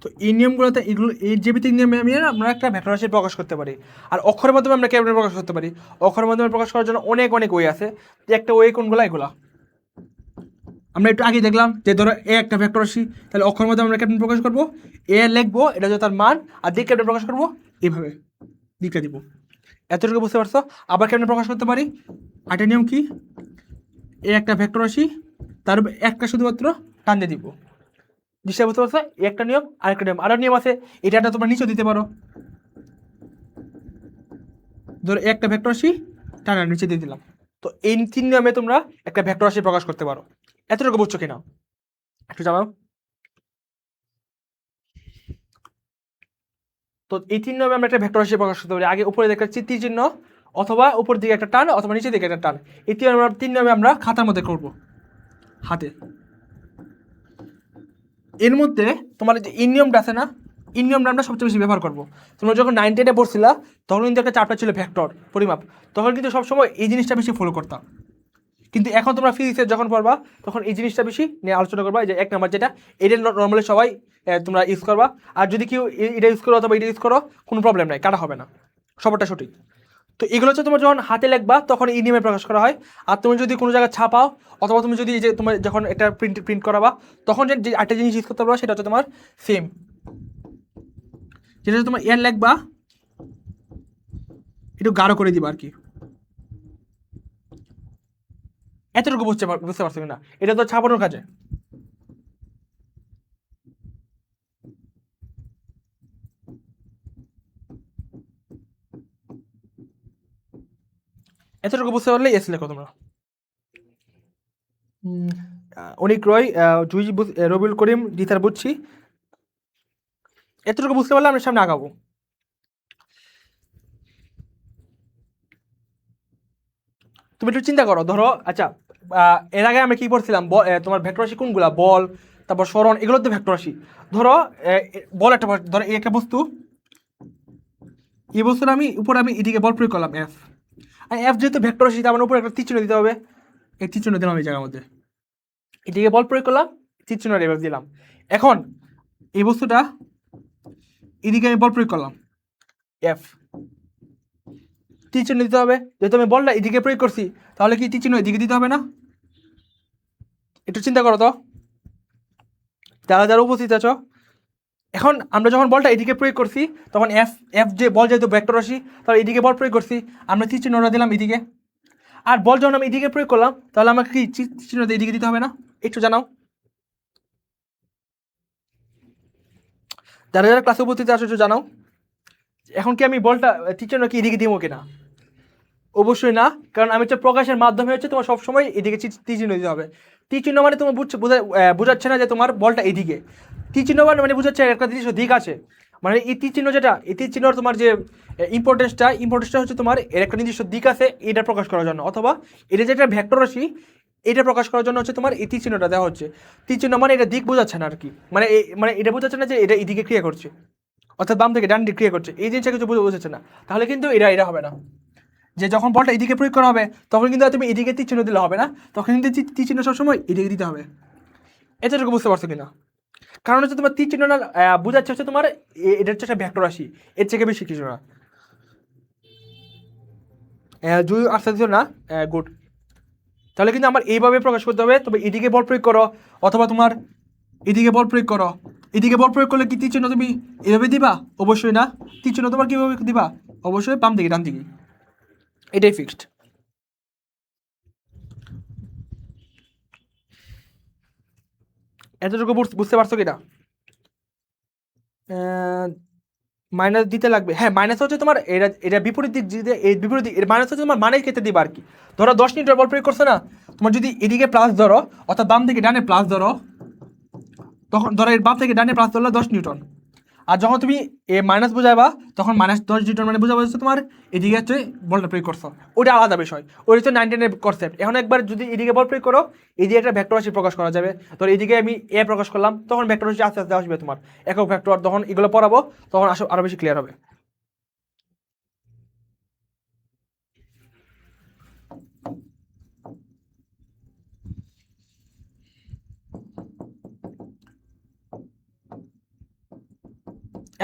তো এই নিয়মগুলোতে, এগুলো এই জ্যামিতিক নিয়মে আমরা একটা ভেক্টর রাশি প্রকাশ করতে পারি। আর অক্ষরের মাধ্যমে আমরা কেমন প্রকাশ করতে পারি? অক্ষরের মাধ্যমে প্রকাশ করার জন্য অনেক অনেক ওয়ে আছে। যে একটা ওয়ে কোনগুলো? এগুলা আমরা একটু আগে দেখলাম যে ধরো এ একটা ভেক্টর রাশি, তাহলে অক্ষরের মাধ্যমে আমরা কেমন প্রকাশ করবো? এ লিখবো, এটা হচ্ছে তার মান, আর দিক কেমন প্রকাশ করবো? এইভাবে দিকটা দিব। এতটুকু বুঝতে পারছো? আবার কেমন প্রকাশ করতে পারি? আরেকটা নিয়ম কি? এ একটা ভেক্টর রাশি, তার উপর একটা শুধুমাত্র টান দিয়ে দিব। জিনিসটা বুঝতে পারছো? এই একটা নিয়ম, আরেকটা নিয়ম, আরো নিয়ম আছে। এটা তোমরা নিচেও দিতে পারো। ধরো একটা ভেক্টর রাশি টানা নিচে দিয়ে দিলাম। তো এই তিন নিয়মে তোমরা একটা ভেক্টর রাশি প্রকাশ করতে পারো। এতটুকু বুঝছো কিনা একটু জানাও। তো এই তিন নিয়মে আমরা একটা ভেক্টর রাশি প্রকাশ করতে পারি। আগে উপরে একটা তীর চিহ্ন, অথবা উপর দিকে একটা টান, অথবা নিচের দিকে একটা টান। এই তিন নিয়মে আমরা খাতার মধ্যে করব, হাতে। এর মধ্যে তোমার যে এই নিয়মটা আছে না, এই নিয়মটা আমরা সবচেয়ে বেশি ব্যবহার করবো। তোমরা যখন 9-10-এ পড়ছিলা, তখন কিন্তু একটা চ্যাপ্টার ছিল ভেক্টর, পরিমাপ। তখন কিন্তু সবসময় এই জিনিসটা বেশি ফলো করতাম। কিন্তু এখন তোমরা ফিজিক্সে যখন পড়বা, তখন এই জিনিসটা বেশি নিয়ে আলোচনা করবা। এই যে এক নাম্বার যেটা, এটা নর্মালি সবাই তোমরা ইউজ করবা। আর যদি কেউ এটা ইউজ করো অথবা এটা ইউজ করো, কোনো প্রবলেম নাই, কাটা হবে না, সবারটা সঠিক। তো এগুলো হচ্ছে তোমার যখন হাতে লিখবা, তখন এই নিয়মে প্রকাশ করা হয়। আর তুমি যদি কোনো জায়গায় ছাপাও, অথবা তুমি যদি এই যে তোমার যখন এটা প্রিন্ট করাবা, তখন যে একটা জিনিস ইউজ করতে পারবা, সেটা হচ্ছে তোমার সেম। যেটা হচ্ছে তোমার এর লিখবা, একটু গাঢ় করে দিবা আর কি। এতটুকু বুঝতে পারছো কিনা? এটা তো ছাপানোর কাজে। এতটুকু বুঝতে পারলে এস লেখো তোমরা। অনিক রয়, রবিউল করিম, জিতার বুঝছি। এতটুকু বুঝতে পারলে আমরা সামনে আগাবো। তুমি একটু চিন্তা করো, ধরো আচ্ছা, এর আগে আমরা কি পড়ছিলাম? তোমার ভেক্টর রাশি কোনগুলা? বল, তারপর সরণ, এগুলো তো ভেক্টর রাশি। ধরো বল একটা, ধরো এই একটা বস্তু, এই বস্তুর আমি এদিকে বল প্রয়োগ করলাম এফ। আর এফ যেহেতু ভেক্টর রাশি, তার মানে উপরে একটা তীর চিহ্ন দিতে হবে। এই তীর চিহ্ন দিলাম এই জায়গার মধ্যে, এদিকে বল প্রয়োগ করলাম, তীর চিহ্ন এভাবে দিলাম। এখন এই বস্তুটা, এদিকে আমি বল প্রয়োগ করলাম এফ, তীর চিহ্ন দিতে হবে। যেহেতু আমি বলটা এদিকে প্রয়োগ করছি, তাহলে কি তীর চিহ্ন এদিকে দিতে হবে না? একটু চিন্তা করো তো, যারা যারা উপস্থিত আছো। এখন আমরা যখন বলটা এদিকে প্রয়োগ করছি, তখন এফ এফ যে বল যেহেতু ভেক্টর রাশি, তাহলে এদিকে বল প্রয়োগ করছি, আমরা তীর চিহ্নটা দিলাম এদিকে। আর বল যখন আমি এদিকে প্রয়োগ করলাম, তাহলে আমাকে কি তীর চিহ্নটা এদিকে দিতে হবে না? একটু জানাও, যারা যারা ক্লাসে উপস্থিত আছো একটু জানাও। এখন কি আমি বলটা তীর চিহ্ন কি এদিকে দিব কিনা? অবশ্যই না, কারণ আমি হচ্ছে প্রকাশের মাধ্যমে হচ্ছে তোমার সবসময় এদিকে তীর চিহ্ন দিতে হবে। তীর চিহ্ন মানে তোমার বোঝাচ্ছে না যে তোমার বলটা এদিকে। তীর চিহ্ন মানে বোঝাচ্ছে একটা নির্দিষ্ট দিক আছে। মানে এই তীর চিহ্ন যেটা, এই তীর চিহ্নর তোমার যে ইম্পর্টেন্সটা হচ্ছে তোমার এর একটা নির্দিষ্ট দিক আছে, এটা প্রকাশ করার জন্য। অথবা এটা যেটা ভেক্টর রাশি, এটা প্রকাশ করার জন্য হচ্ছে তোমার এই তীর চিহ্নটা দেওয়া হচ্ছে। তীর চিহ্ন মানে এটা দিক বোঝাচ্ছে না আর কি, মানে মানে এটা বোঝাচ্ছে না যে এটা এদিকে ক্রিয়া করছে, অর্থাৎ বাম থেকে ডান দিকে ক্রিয়া করছে, এই জিনিসটা কিছু বোঝাচ্ছে না। তাহলে কিন্তু এটা হবে না। যে যখন বলটা এদিকে প্রয়োগ করা হবে, তখন কিন্তু তুমি এদিকে তীর চিহ্ন দিলে হবে না, তখন কিন্তু তীর চিহ্ন সবসময় এদিকে দিতে হবে। এতটুকু বুঝতে পারছো কিনা? কারণ হচ্ছে তোমার তীর চিহ্নটা বোঝাচ্ছে হচ্ছে তোমার এটা হচ্ছে একটা ভেক্টর রাশি, এর থেকে বেশি কিছু না। যদি আসতে দিচ্ছ না, গুড। তাহলে কিন্তু আমার এইভাবে প্রকাশ করতে হবে, তবে এদিকে বল প্রয়োগ করো, অথবা তোমার এদিকে বল প্রয়োগ করো। এদিকে বল প্রয়োগ করলে কি তীর চিহ্ন তুমি এভাবে দিবা? অবশ্যই না। তীর চিহ্ন তোমার কিভাবে দিবা? অবশ্যই বাম দিকে, ডান দিকে, এটাই ফিক্সড। এতটুকু বুঝতে পারছো কিনা? মাইনাস দিতে লাগবে, হ্যাঁ মাইনাস হচ্ছে তোমার এটা এটা বিপরীত দিক, যদি এই বিপরীত দিক এর মাইনাস হচ্ছে তোমার মানের ক্ষেত্রে দিবা আর কি। ধরো 10 নিউটন বল প্রয়োগ করছে না, তোমার যদি এদিকে প্লাস ধরো অর্থাৎ বাম থেকে ডানে প্লাস ধরো, তখন ধরো এর বাম থেকে ডানে প্লাস ধরলে 10 নিউটন। আর যখন তুমি এ মাইনাস বোঝাবা তখন -10 নিউটন মানে বোঝাবো হচ্ছে তোমার এদিকে হচ্ছে বলটা প্রয়োগ করছো, ওটা আলাদা বিষয়, ওই হচ্ছে 19 কনসেপ্ট। এখন একবার যদি এদিকে বল প্রয়োগ করো, এদিকে একটা ভেক্টর রাশি প্রকাশ করা যাবে। তো এদিকে আমি এ প্রকাশ করলাম, তখন ভেক্টর রাশি আস্তে আস্তে আসবে তোমার একক ভেক্টর। তখন এগুলো পড়াবো, তখন আরো বেশি ক্লিয়ার হবে।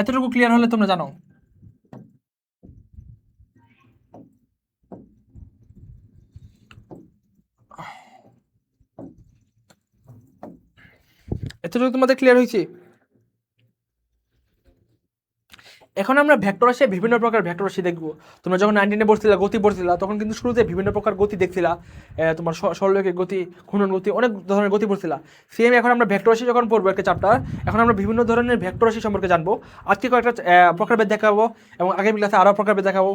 এতটুকু ক্লিয়ার হলে তোমরা জানো। এতটুকু তোমাদের ক্লিয়ার হয়েছে? এখন আমরা ভেক্টর রাশি বিভিন্ন প্রকার ভেক্টর রাশি দেখবো। তোমরা যখন 19-এ পড়ছিলা গতি পড়ছিলা, তখন কিন্তু শুরুতে বিভিন্ন প্রকার গতি দেখছিলা, তোমার সরলরেখিক গতি, ঘূর্ণন গতি, অনেক ধরনের গতি পড়ছিলা। সেম এখন আমরা ভেক্টর রাশি যখন পড়বো একটা চ্যাপ্টার, এখন আমরা বিভিন্ন ধরনের ভেক্টর রাশি সম্পর্কে জানবো। আজকে কয়েকটা প্রকারভেদ দেখাবো এবং আগামী ক্লাসে আরও প্রকারভেদ দেখাবো।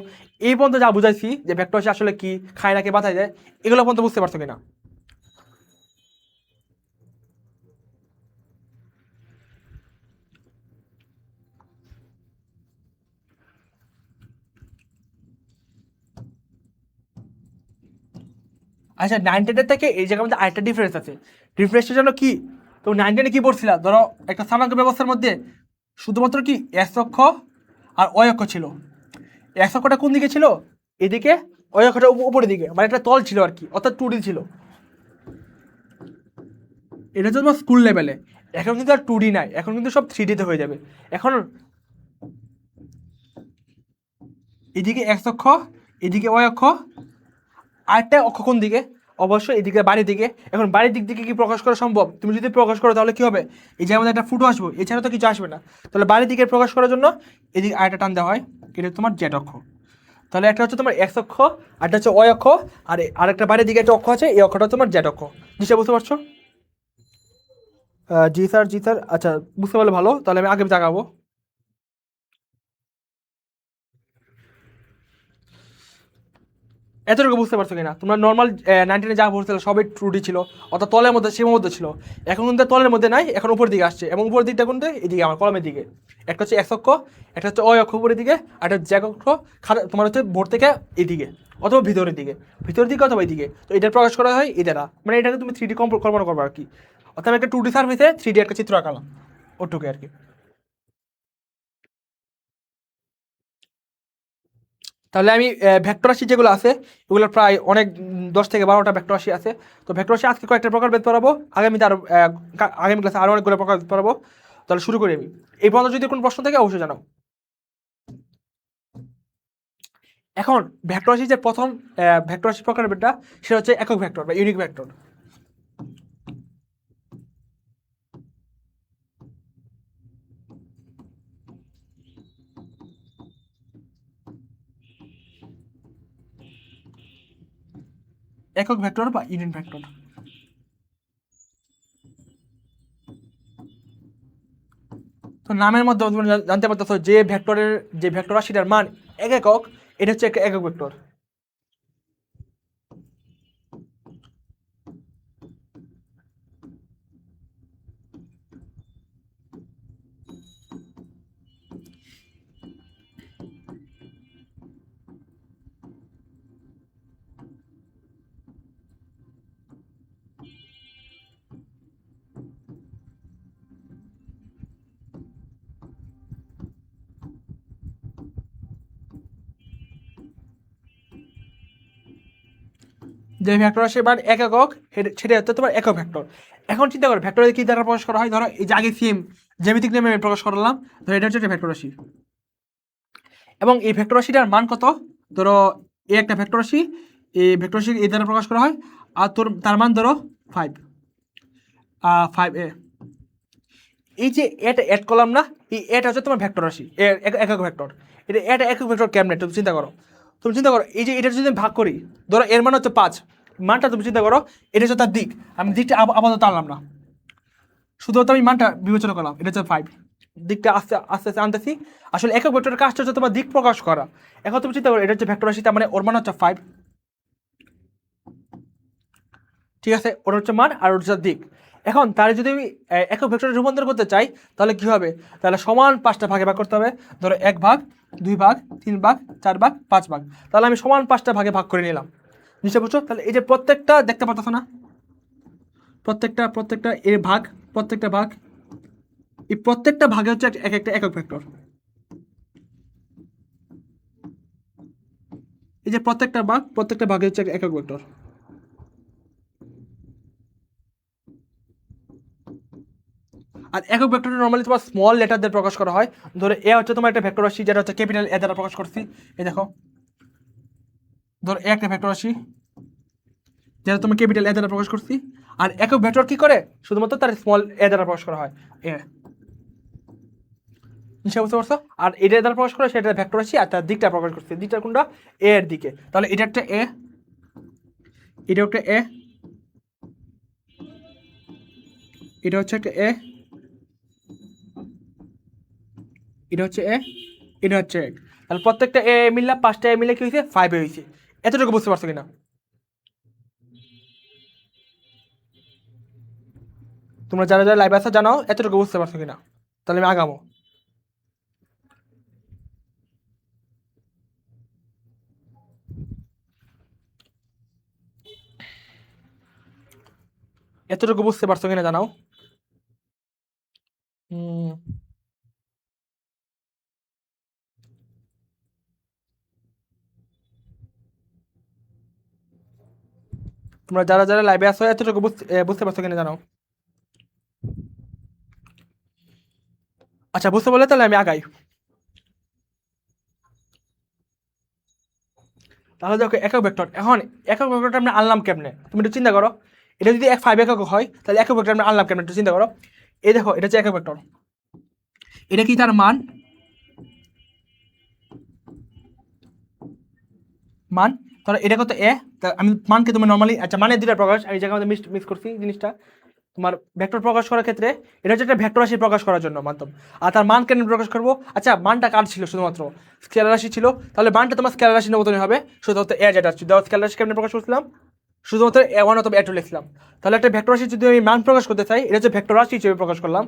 এই পর্যন্ত যা বুঝাইছি যে ভেক্টর রাশি আসলে কি, খায় নাকি বাঁচায় যায়, এগুলো পর্যন্ত বুঝতে পারছো কিনা? আচ্ছা, 19-এর থেকে এই জায়গার মধ্যে আরেকটা ডিফারেন্স আছে। ডিফারেন্সটা জানো কি? তো 19-এ কি পড়ছিলা, ধরো একটা স্থানাঙ্ক ব্যবস্থার মধ্যে শুধুমাত্র কি এক্স অক্ষ আর ওয়াই অক্ষ ছিল। এক্স অক্ষটা কোন দিকে ছিল? এদিকে। ওয়াই অক্ষটা উপরের দিকে, মানে একটা তল ছিল আর কি, অর্থাৎ 2D ছিল। এটা হচ্ছে তোমার স্কুল লেভেলে। এখন কিন্তু আর 2D নাই, এখন কিন্তু সব 3D-তে হয়ে যাবে। এখন এদিকে এক্স অক্ষ, এদিকে ওয়াই অক্ষ, আরেকটা অক্ষ কোন দিকে? অবশ্যই এদিকে বাড়ির দিকে। এখন বাড়ির দিক থেকে কি প্রকাশ করা সম্ভব? তুমি যদি প্রকাশ করো তাহলে কি হবে? এই যে আমাদের একটা ফুটো আসবো, এছাড়া তো কিছু আসবে না। তাহলে বাড়ির দিকে প্রকাশ করার জন্য এদিকে আরেকটা টান দেওয়া হয়, এটা তোমার জেড অক্ষ। তাহলে একটা হচ্ছে তোমার এক্স অক্ষ, আরেকটা হচ্ছে ওয়াই অক্ষ, আর আরেকটা বাড়ির দিকে একটা অক্ষ আছে, এই অক্ষটা তোমার জেড অক্ষ। জিনিসটা বুঝতে পারছো? জি স্যার, জি স্যার। আচ্ছা, বুঝতে পারলে ভালো, তাহলে আমি আগে দেখাবো। এতটুকু বুঝতে পারছো কিনা? তোমরা নর্মাল 19-এ যা পড়ছিল সবই 2D ছিল, অর্থাৎ তলের মধ্যে সীমাবদ্ধ ছিল। এখন কিন্তু তলের মধ্যে নাই, এখন উপর দিকে আসছে, এবং উপর দিকটা কোনটা? এদিকে আমার কলমের দিকে। একটা হচ্ছে এক্স অক্ষ, একটা হচ্ছে ওয়াই অক্ষ উপরের দিকে, আর একটা জ্যাক অক্ষ তোমার হচ্ছে বোর্ড থেকে এদিকে, অথবা ভিতরের দিকে, ভিতরের দিকে অথবা এইদিকে। তো এটা প্রকাশ করা হয় এই দ্বারা, মানে এটাকে তুমি 3D কল্পনা করবো আর কি। অর্থাৎ একটা 2D সার্ফেসে 3D একটা চিত্র আঁকালাম, ওটুকু আর কি। তাহলে আমি ভেক্টর রাশি যেগুলো আছে, এগুলো প্রায় অনেক 10 থেকে 12টা ভেক্টর রাশি আছে। তো ভেক্টর রাশি আজকে কয়েকটা প্রকারভেদ পড়াবো, আগামীতে আরও আগামী ক্লাসে আরও অনেকগুলো প্রকারভেদ পড়াবো। তাহলে শুরু করি আমি। এই পর্যন্ত যদি কোনো প্রশ্ন থাকে অবশ্যই জানাও। এখন ভেক্টর রাশি যে প্রথম ভেক্টর রাশি প্রকারভেদটা, সেটা হচ্ছে একক ভেক্টর বা ইউনিক ভেক্টর। একক ভেক্টর বা ইউনিক ভেক্টর। তো নামের মধ্যে তুমি জানতে পারতেছো যে ভেক্টরের যে ভেক্টর রাশিটার মান একক, এটা হচ্ছে একটা একক ভেক্টর। যে ভেক্টর রাশির মান একক, সেটা হচ্ছে তোমার একক ভেক্টর। এখন চিন্তা করো ভেক্টর কি দ্বারা প্রকাশ করা হয়। ধরো এই যে আগে সিম জ্যামিতিক নেমে প্রকাশ করলাম, ধরো এটা হচ্ছে একটা ভেক্টর রাশি, এবং এই ভেক্টর রাশিটার মান কত? ধরো এ একটা ভেক্টর রাশি, এই ভেক্টর রাশি এ দ্বারা প্রকাশ করা হয়, আর তার মান ধরো 5, 5a। এই যে এটা অ্যাড করলাম না, এই এটা হচ্ছে তোমার ভেক্টর রাশি, একক ভেক্টর। এটা একক ভেক্টর কেমনে তুমি চিন্তা করো। তুমি চিন্তা করো এই যে এটা যদি আমি ভাগ করি, ধরো এর মান হচ্ছে 5, মানটা তুমি চিন্তা করো, এটা হচ্ছে তার দিক, আমি দিকটা আপাতত আনলাম না, শুধুমাত্র আমি মানটা বিবেচনা করলাম, এটা হচ্ছে 5। দিকটা আস্তে আস্তে আস্তে আনতেছি। আসলে একক ভেক্টরের কাজটা হচ্ছে তোমার দিক প্রকাশ করা। এখন তুমি চিন্তা করো, এটা হচ্ছে ভেক্টর রাশি, তার মানে ওর মান হচ্ছে 5, ঠিক আছে, ওর হচ্ছে মান আর ওর হচ্ছে দিক। এখন তার যদি আমি একক ভেক্টরে রূপান্তর করতে চাই, তাহলে কি হবে? তাহলে সমান 5টা ভাগে ভাগ করতে হবে। ধরো 1 ভাগ, 2 ভাগ, 3 ভাগ, 4 ভাগ, 5 ভাগ। তাহলে আমি সমান 5টা ভাগে ভাগ করে নিলাম। নিশ্চয় বুঝছো? তাহলে এই যে প্রত্যেকটা দেখতে পাচ্ছ না, প্রত্যেকটা এর ভাগ, প্রত্যেকটা ভাগ, এই প্রত্যেকটা ভাগে হচ্ছে এক একটা একক ভেক্টর। এই যে প্রত্যেকটা ভাগ, প্রত্যেকটা ভাগে হচ্ছে একক ভেক্টর। আর একক ভেক্টরটা নর্মালি তোমার স্মল লেটার দিয়ে প্রকাশ করা হয়। ধরো এ হচ্ছে তোমার একটা ভেক্টর রাশি, যেটা হচ্ছে ক্যাপিটাল এ দ্বারা প্রকাশ করছি। এই দেখো, ধরো এ একটা ভেক্টর রাশি যেটা তুমি ক্যাপিটাল এ দ্বারা প্রকাশ করছি। আর একক ভেক্টর কি করে? শুধুমাত্র তার স্মল এ দ্বারা প্রকাশ করা হয়, এ। নিশ্চয় বুঝতে পারছো? আর এটা দ্বারা প্রকাশ করে সেটা ভেক্টর রাশি, আর তার দিকটা প্রকাশ করছে, দিকটা কোনটা? এ এর দিকে। তাহলে এটা একটা এ, এটা একটা এ, এটা হচ্ছে একটা এ, এটা হচ্ছে এ, এটা হচ্ছে এক। তাহলে প্রত্যেকটা এ মিললে 5টা এ মিলে কি হয়েছে? 5 হয়েছে। এতটুকু বুঝতে পারছো কিনা? তোমরা যারা যারা লাইভ আসা জানাও এতটুকু বুঝতে পারছো কিনা, তাহলে আমি আগামো। এতটুকু বুঝতে পারছো কিনা জানাও। হুম, তোমরা যারা যারা লাইভে আসো এতটুকু বুঝতে পারছো কিনা জানাও। আচ্ছা, বুঝতে বললে তাহলে আমি আগাই। তাহলে দেখো একক ভেক্টর, এখন একক ভেক্টরটা আমরা আনলাম কেমনে? তুমি একটু চিন্তা করো। এটা যদি 5 একক হয়, তাহলে একক ভেক্টর আমরা আনলাম কেমনে? একটু চিন্তা করো। এই দেখো, এটা হচ্ছে একক ভেক্টর, এটা কি তার মান? মান, তাহলে এটা কত? এ। আমি মানকে তোমার নর্মালি, আচ্ছা মানের দুটা প্রকাশ, আমি জায়গায় মধ্যে মিস করছি জিনিসটা। তোমার ভেক্টর প্রকাশ করার ক্ষেত্রে এটা হচ্ছে একটা ভেক্টর রাশি প্রকাশ করার জন্য মাধ্যম। আর তার মান কেন প্রকাশ করবো? আচ্ছা, মানটা কার ছিল? শুধুমাত্র স্কেলার রাশি ছিল। তাহলে মানটা তোমার স্কেলার রাশির মতনই হবে, শুধুমাত্র এ যেটা স্কেলার রাশি কেমনে প্রকাশ করছিলাম? শুধুমাত্র এ ওয়ান অথবা এ টু লিখলাম। তাহলে একটা ভেক্টর রাশি যদি আমি মান প্রকাশ করতে চাই, এটা হচ্ছে ভেক্টর রাশি হিসেবে প্রকাশ করলাম।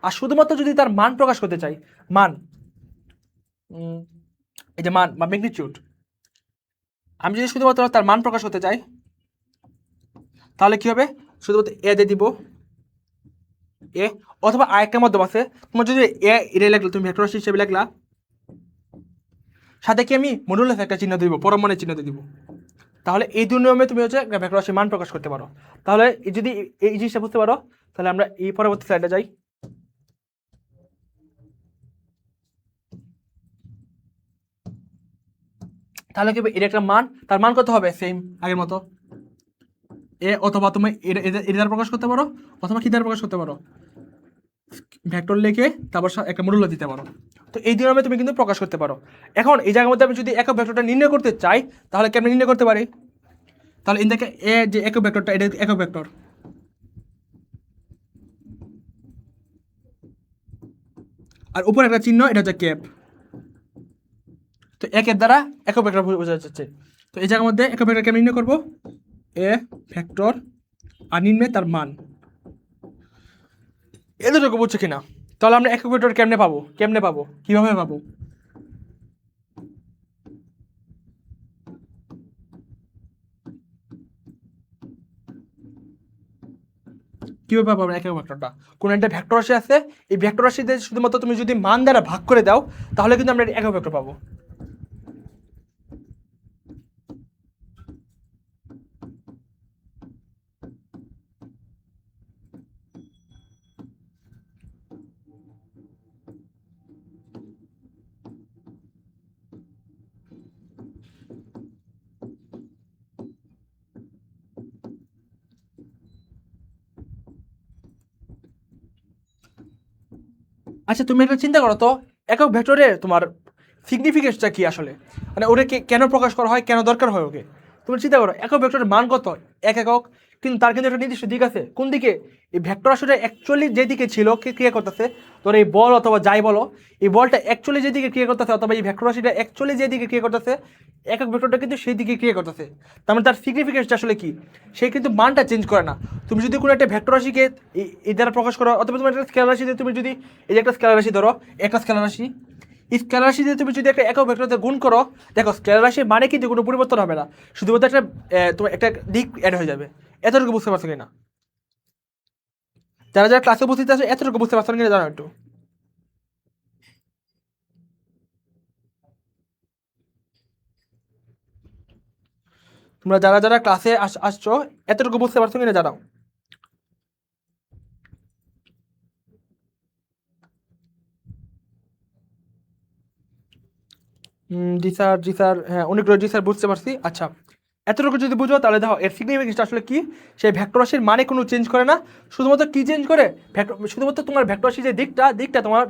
আর শুধুমাত্র যদি তার মান প্রকাশ করতে চাই, মান, এই যে মান বা ম্যাগনিটিউড, আমি যদি শুধুমাত্র তার মান প্রকাশ করতে চাই, তাহলে কি হবে? শুধুমাত্র এ দিয়ে দিব, এ, অথবা আরেকটা মাধ্যম আছে, তোমার যদি এ এটা লাগলো, তুমি ভেক্টর রাশি হিসেবে লাগলা, সাথে কি আমি মডুলাস একটা চিহ্ন দিব, পরমাণের চিহ্ন দিয়ে দিব। তাহলে এই দুই নিয়মে তুমি হচ্ছে একটা ভেক্টর রাশির মান প্রকাশ করতে পারো। তাহলে যদি এই জিনিসটা বুঝতে পারো, তাহলে আমরা এই পরবর্তী স্লাইডে যাই। তাহলে কি হবে? এটা একটা মান, তার মান কত হবে? সেম আগের মতো এ, অথবা তুমি এটা দ্বারা প্রকাশ করতে পারো, অথবা কি দ্বারা প্রকাশ করতে পারো? ভেক্টর লিখে তারপর একটা মডুলাস দিতে পারো। তো এই দুই নিয়মে তুমি কিন্তু প্রকাশ করতে পারো। এখন এই জায়গার মধ্যে আমি যদি একক ভেক্টরটা নির্ণয় করতে চাই, তাহলে কেমন নির্ণয় করতে পারি? তাহলে ইন দেখে এ যে একক ভেক্টরটা, এটা একক ভেক্টর, আর উপরে একটা চিহ্ন, এটা হচ্ছে ক্যাপ। তো একের দ্বারা একক ভেক্টর বোঝা যাচ্ছে। তো এই জায়গার মধ্যে একক ভেক্টর কেমন নির্ণয় করবো? এ ভেক্টর আর নিম্নে তার মান, এতটুকু বুঝছো কিনা? তাহলে আমরা একক ভেক্টর কেমনে পাবো? কিভাবে পাবো? কিভাবে পাবো আমরা একক ভেক্টরটা? কোন একটা ভেক্টর রাশি আছে, এই ভেক্টর রাশিতে শুধুমাত্র তুমি যদি মান দ্বারা ভাগ করে দাও, তাহলে কিন্তু আমরা একক ভেক্টর পাবো। আচ্ছা, তুমি একটা চিন্তা করো তো, একক ভেক্টরের তোমার সিগনিফিকেন্সটা কি আসলে? মানে ওটা কেন প্রকাশ করা হয়, কেন দরকার হয় ওকে? তুমি চিন্তা করো একক ভেক্টরের মান কত, 1 একক, কিন্তু তার কিন্তু একটা নির্দিষ্ট দিক আছে। কোন দিকে? এই ভেক্টর আসলে অ্যাকচুয়ালি যেদিকে ছিল ক্রিয়া করতেছে, তোর এই বল অথবা যাই বলো, এই বলটা অ্যাকচুয়ালি যেদিকে ক্রিয়া করতেছে অথবা এই ভেক্টর রাশিটা অ্যাকচুয়ালি যেদিকে ক্রিয়া করতেছে, একক ভেক্টরটা কিন্তু সেই দিকে ক্রিয়া করতেছে। তার মানে তার সিগনিফিকেন্সটা আসলে কি, সে কিন্তু মানটা চেঞ্জ করে না। তুমি যদি কোনো একটা ভেক্টর রাশিকে এই দ্বারা প্রকাশ করো, অথবা তোমার একটা স্কেলার রাশিতে তুমি যদি এই যে একটা স্কেলার রাশি ধরো, একটা স্কেলার রাশি, স্কেলার রাশি দিয়ে তুমি যদি একটা একক ভেক্টরতে গুণ করো, দেখো স্কেলার রাশির মানে কিন্তু কোনো পরিবর্তন হবে না, শুধুমাত্র একটা তোমার একটা দিক অ্যাড হয়ে যাবে। এতটুকু বুঝতে পারছো কিনা? যারা যারা ক্লাসে উপস্থিত আছে এতটুকু বুঝতে পারছো কিনা জানো একটু? তোমরা যারা যারা ক্লাসে আসছো এতটুকু বুঝতে পারছো কিনা জানাও। জি স্যার, জি স্যার, হ্যাঁ অনেকগুলো জি স্যার, বুঝতে পারছি। আচ্ছা, এতটুকু যদি বুঝো তাহলে দেখো এর সিগনিফিকেন্সটা আসলে কি। সেই ভেক্টর রাশির মানে কোনো চেঞ্জ করে না, শুধুমাত্র কি চেঞ্জ করে, শুধুমাত্র তোমার ভেক্টর রাশির যে দিকটা দিকটা তোমার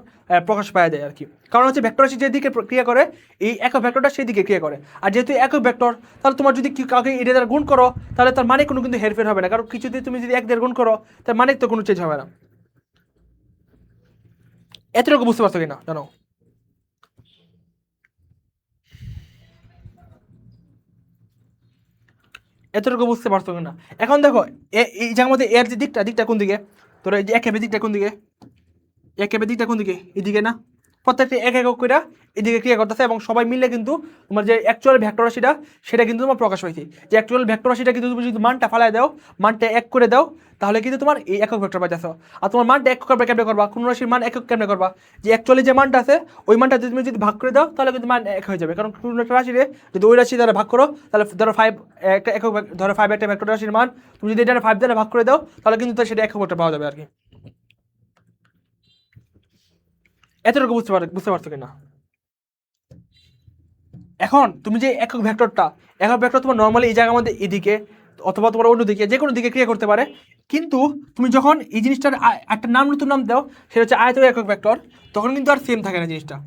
প্রকাশ পাওয়া যায় আর কি। কারণ হচ্ছে ভেক্টর রাশি যে দিকে ক্রিয়া করে, এই একক ভেক্টরটা সেই দিকে ক্রিয়া করে। আর যেহেতু একক ভেক্টর, তাহলে তোমার যদি কাউকে এটা দ্বারা গুণ করো, তাহলে তার মানে কোনো কিন্তু হেরফের হবে না, কারণ কিছু দিয়ে তুমি যদি 1 দিয়ে গুণ করো তার মানে তো কোনো চেঞ্জ হবে না। এতটুকু বুঝতে পারছো কিনা জানো? এতটুকু বুঝতে পারছো কিনা? এখন দেখো এই জায়গার মধ্যে এর যে দিকটা দিকটা কোন দিকে, তোর এই যে একের দিকটা কোন দিকে, একের দিকটা কোন দিকে, এদিকে না? প্রত্যেকটা এক একক করে এদিকে ক্রিয়া করতেছে, এবং সবাই মিলে কিন্তু তোমার যে অ্যাকচুয়াল ভেক্টর রাশিটা সেটা কিন্তু তোমার প্রকাশ হয়েছে। যে অ্যাকচুয়াল ভেক্টর রাশিটা কিন্তু তুমি যদি মানটা ফালায় দাও, মানটা 1 করে দাও, তাহলে কিন্তু তোমার এই একক ভেক্টর পাইতেছো। আর তোমার মানটা এক করবে কেমনে করবা, কোন রাশির মান একক কেমনে করবা, যে অ্যাকচুয়ালি যে মানটা আছে ওই মানটা তুমি যদি ভাগ করে দাও তাহলে কিন্তু মান 1 হয়ে যাবে। কারণ কোন একটা রাশিরে যদি ওই রাশি দ্বারা ভাগ করো, তাহলে ধরো 5 একটা একক ধরো 5 একটা ভেক্টর রাশির মান, তুমি যদি এটা 5 দ্বারা ভাগ করে দাও তাহলে কিন্তু সেটা একক ভেক্টর পাওয়া যাবে আর কি। এতটুকু বুঝতে পারছো কিনা? এখন তুমি যে একক ভেক্টর তোমার নর্মালি এই জায়গার মধ্যে এদিকে অথবা তোমার অন্যদিকে যে কোনো দিকে ক্রিয়া করতে পারে, কিন্তু তুমি যখন এই জিনিসটার একটা নতুন নাম দাও, সেটা হচ্ছে আয়ত একক ভেক্টর, তখন কিন্তু আর সেম থাকে না জিনিসটা।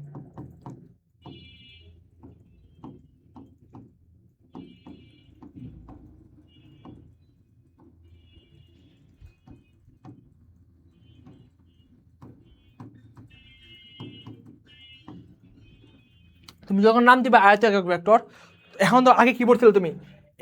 তুমি যখন নাম দিবে আয়ত একক ভেক্টর, এখন তো আগে কি পড়ছিলে তুমি,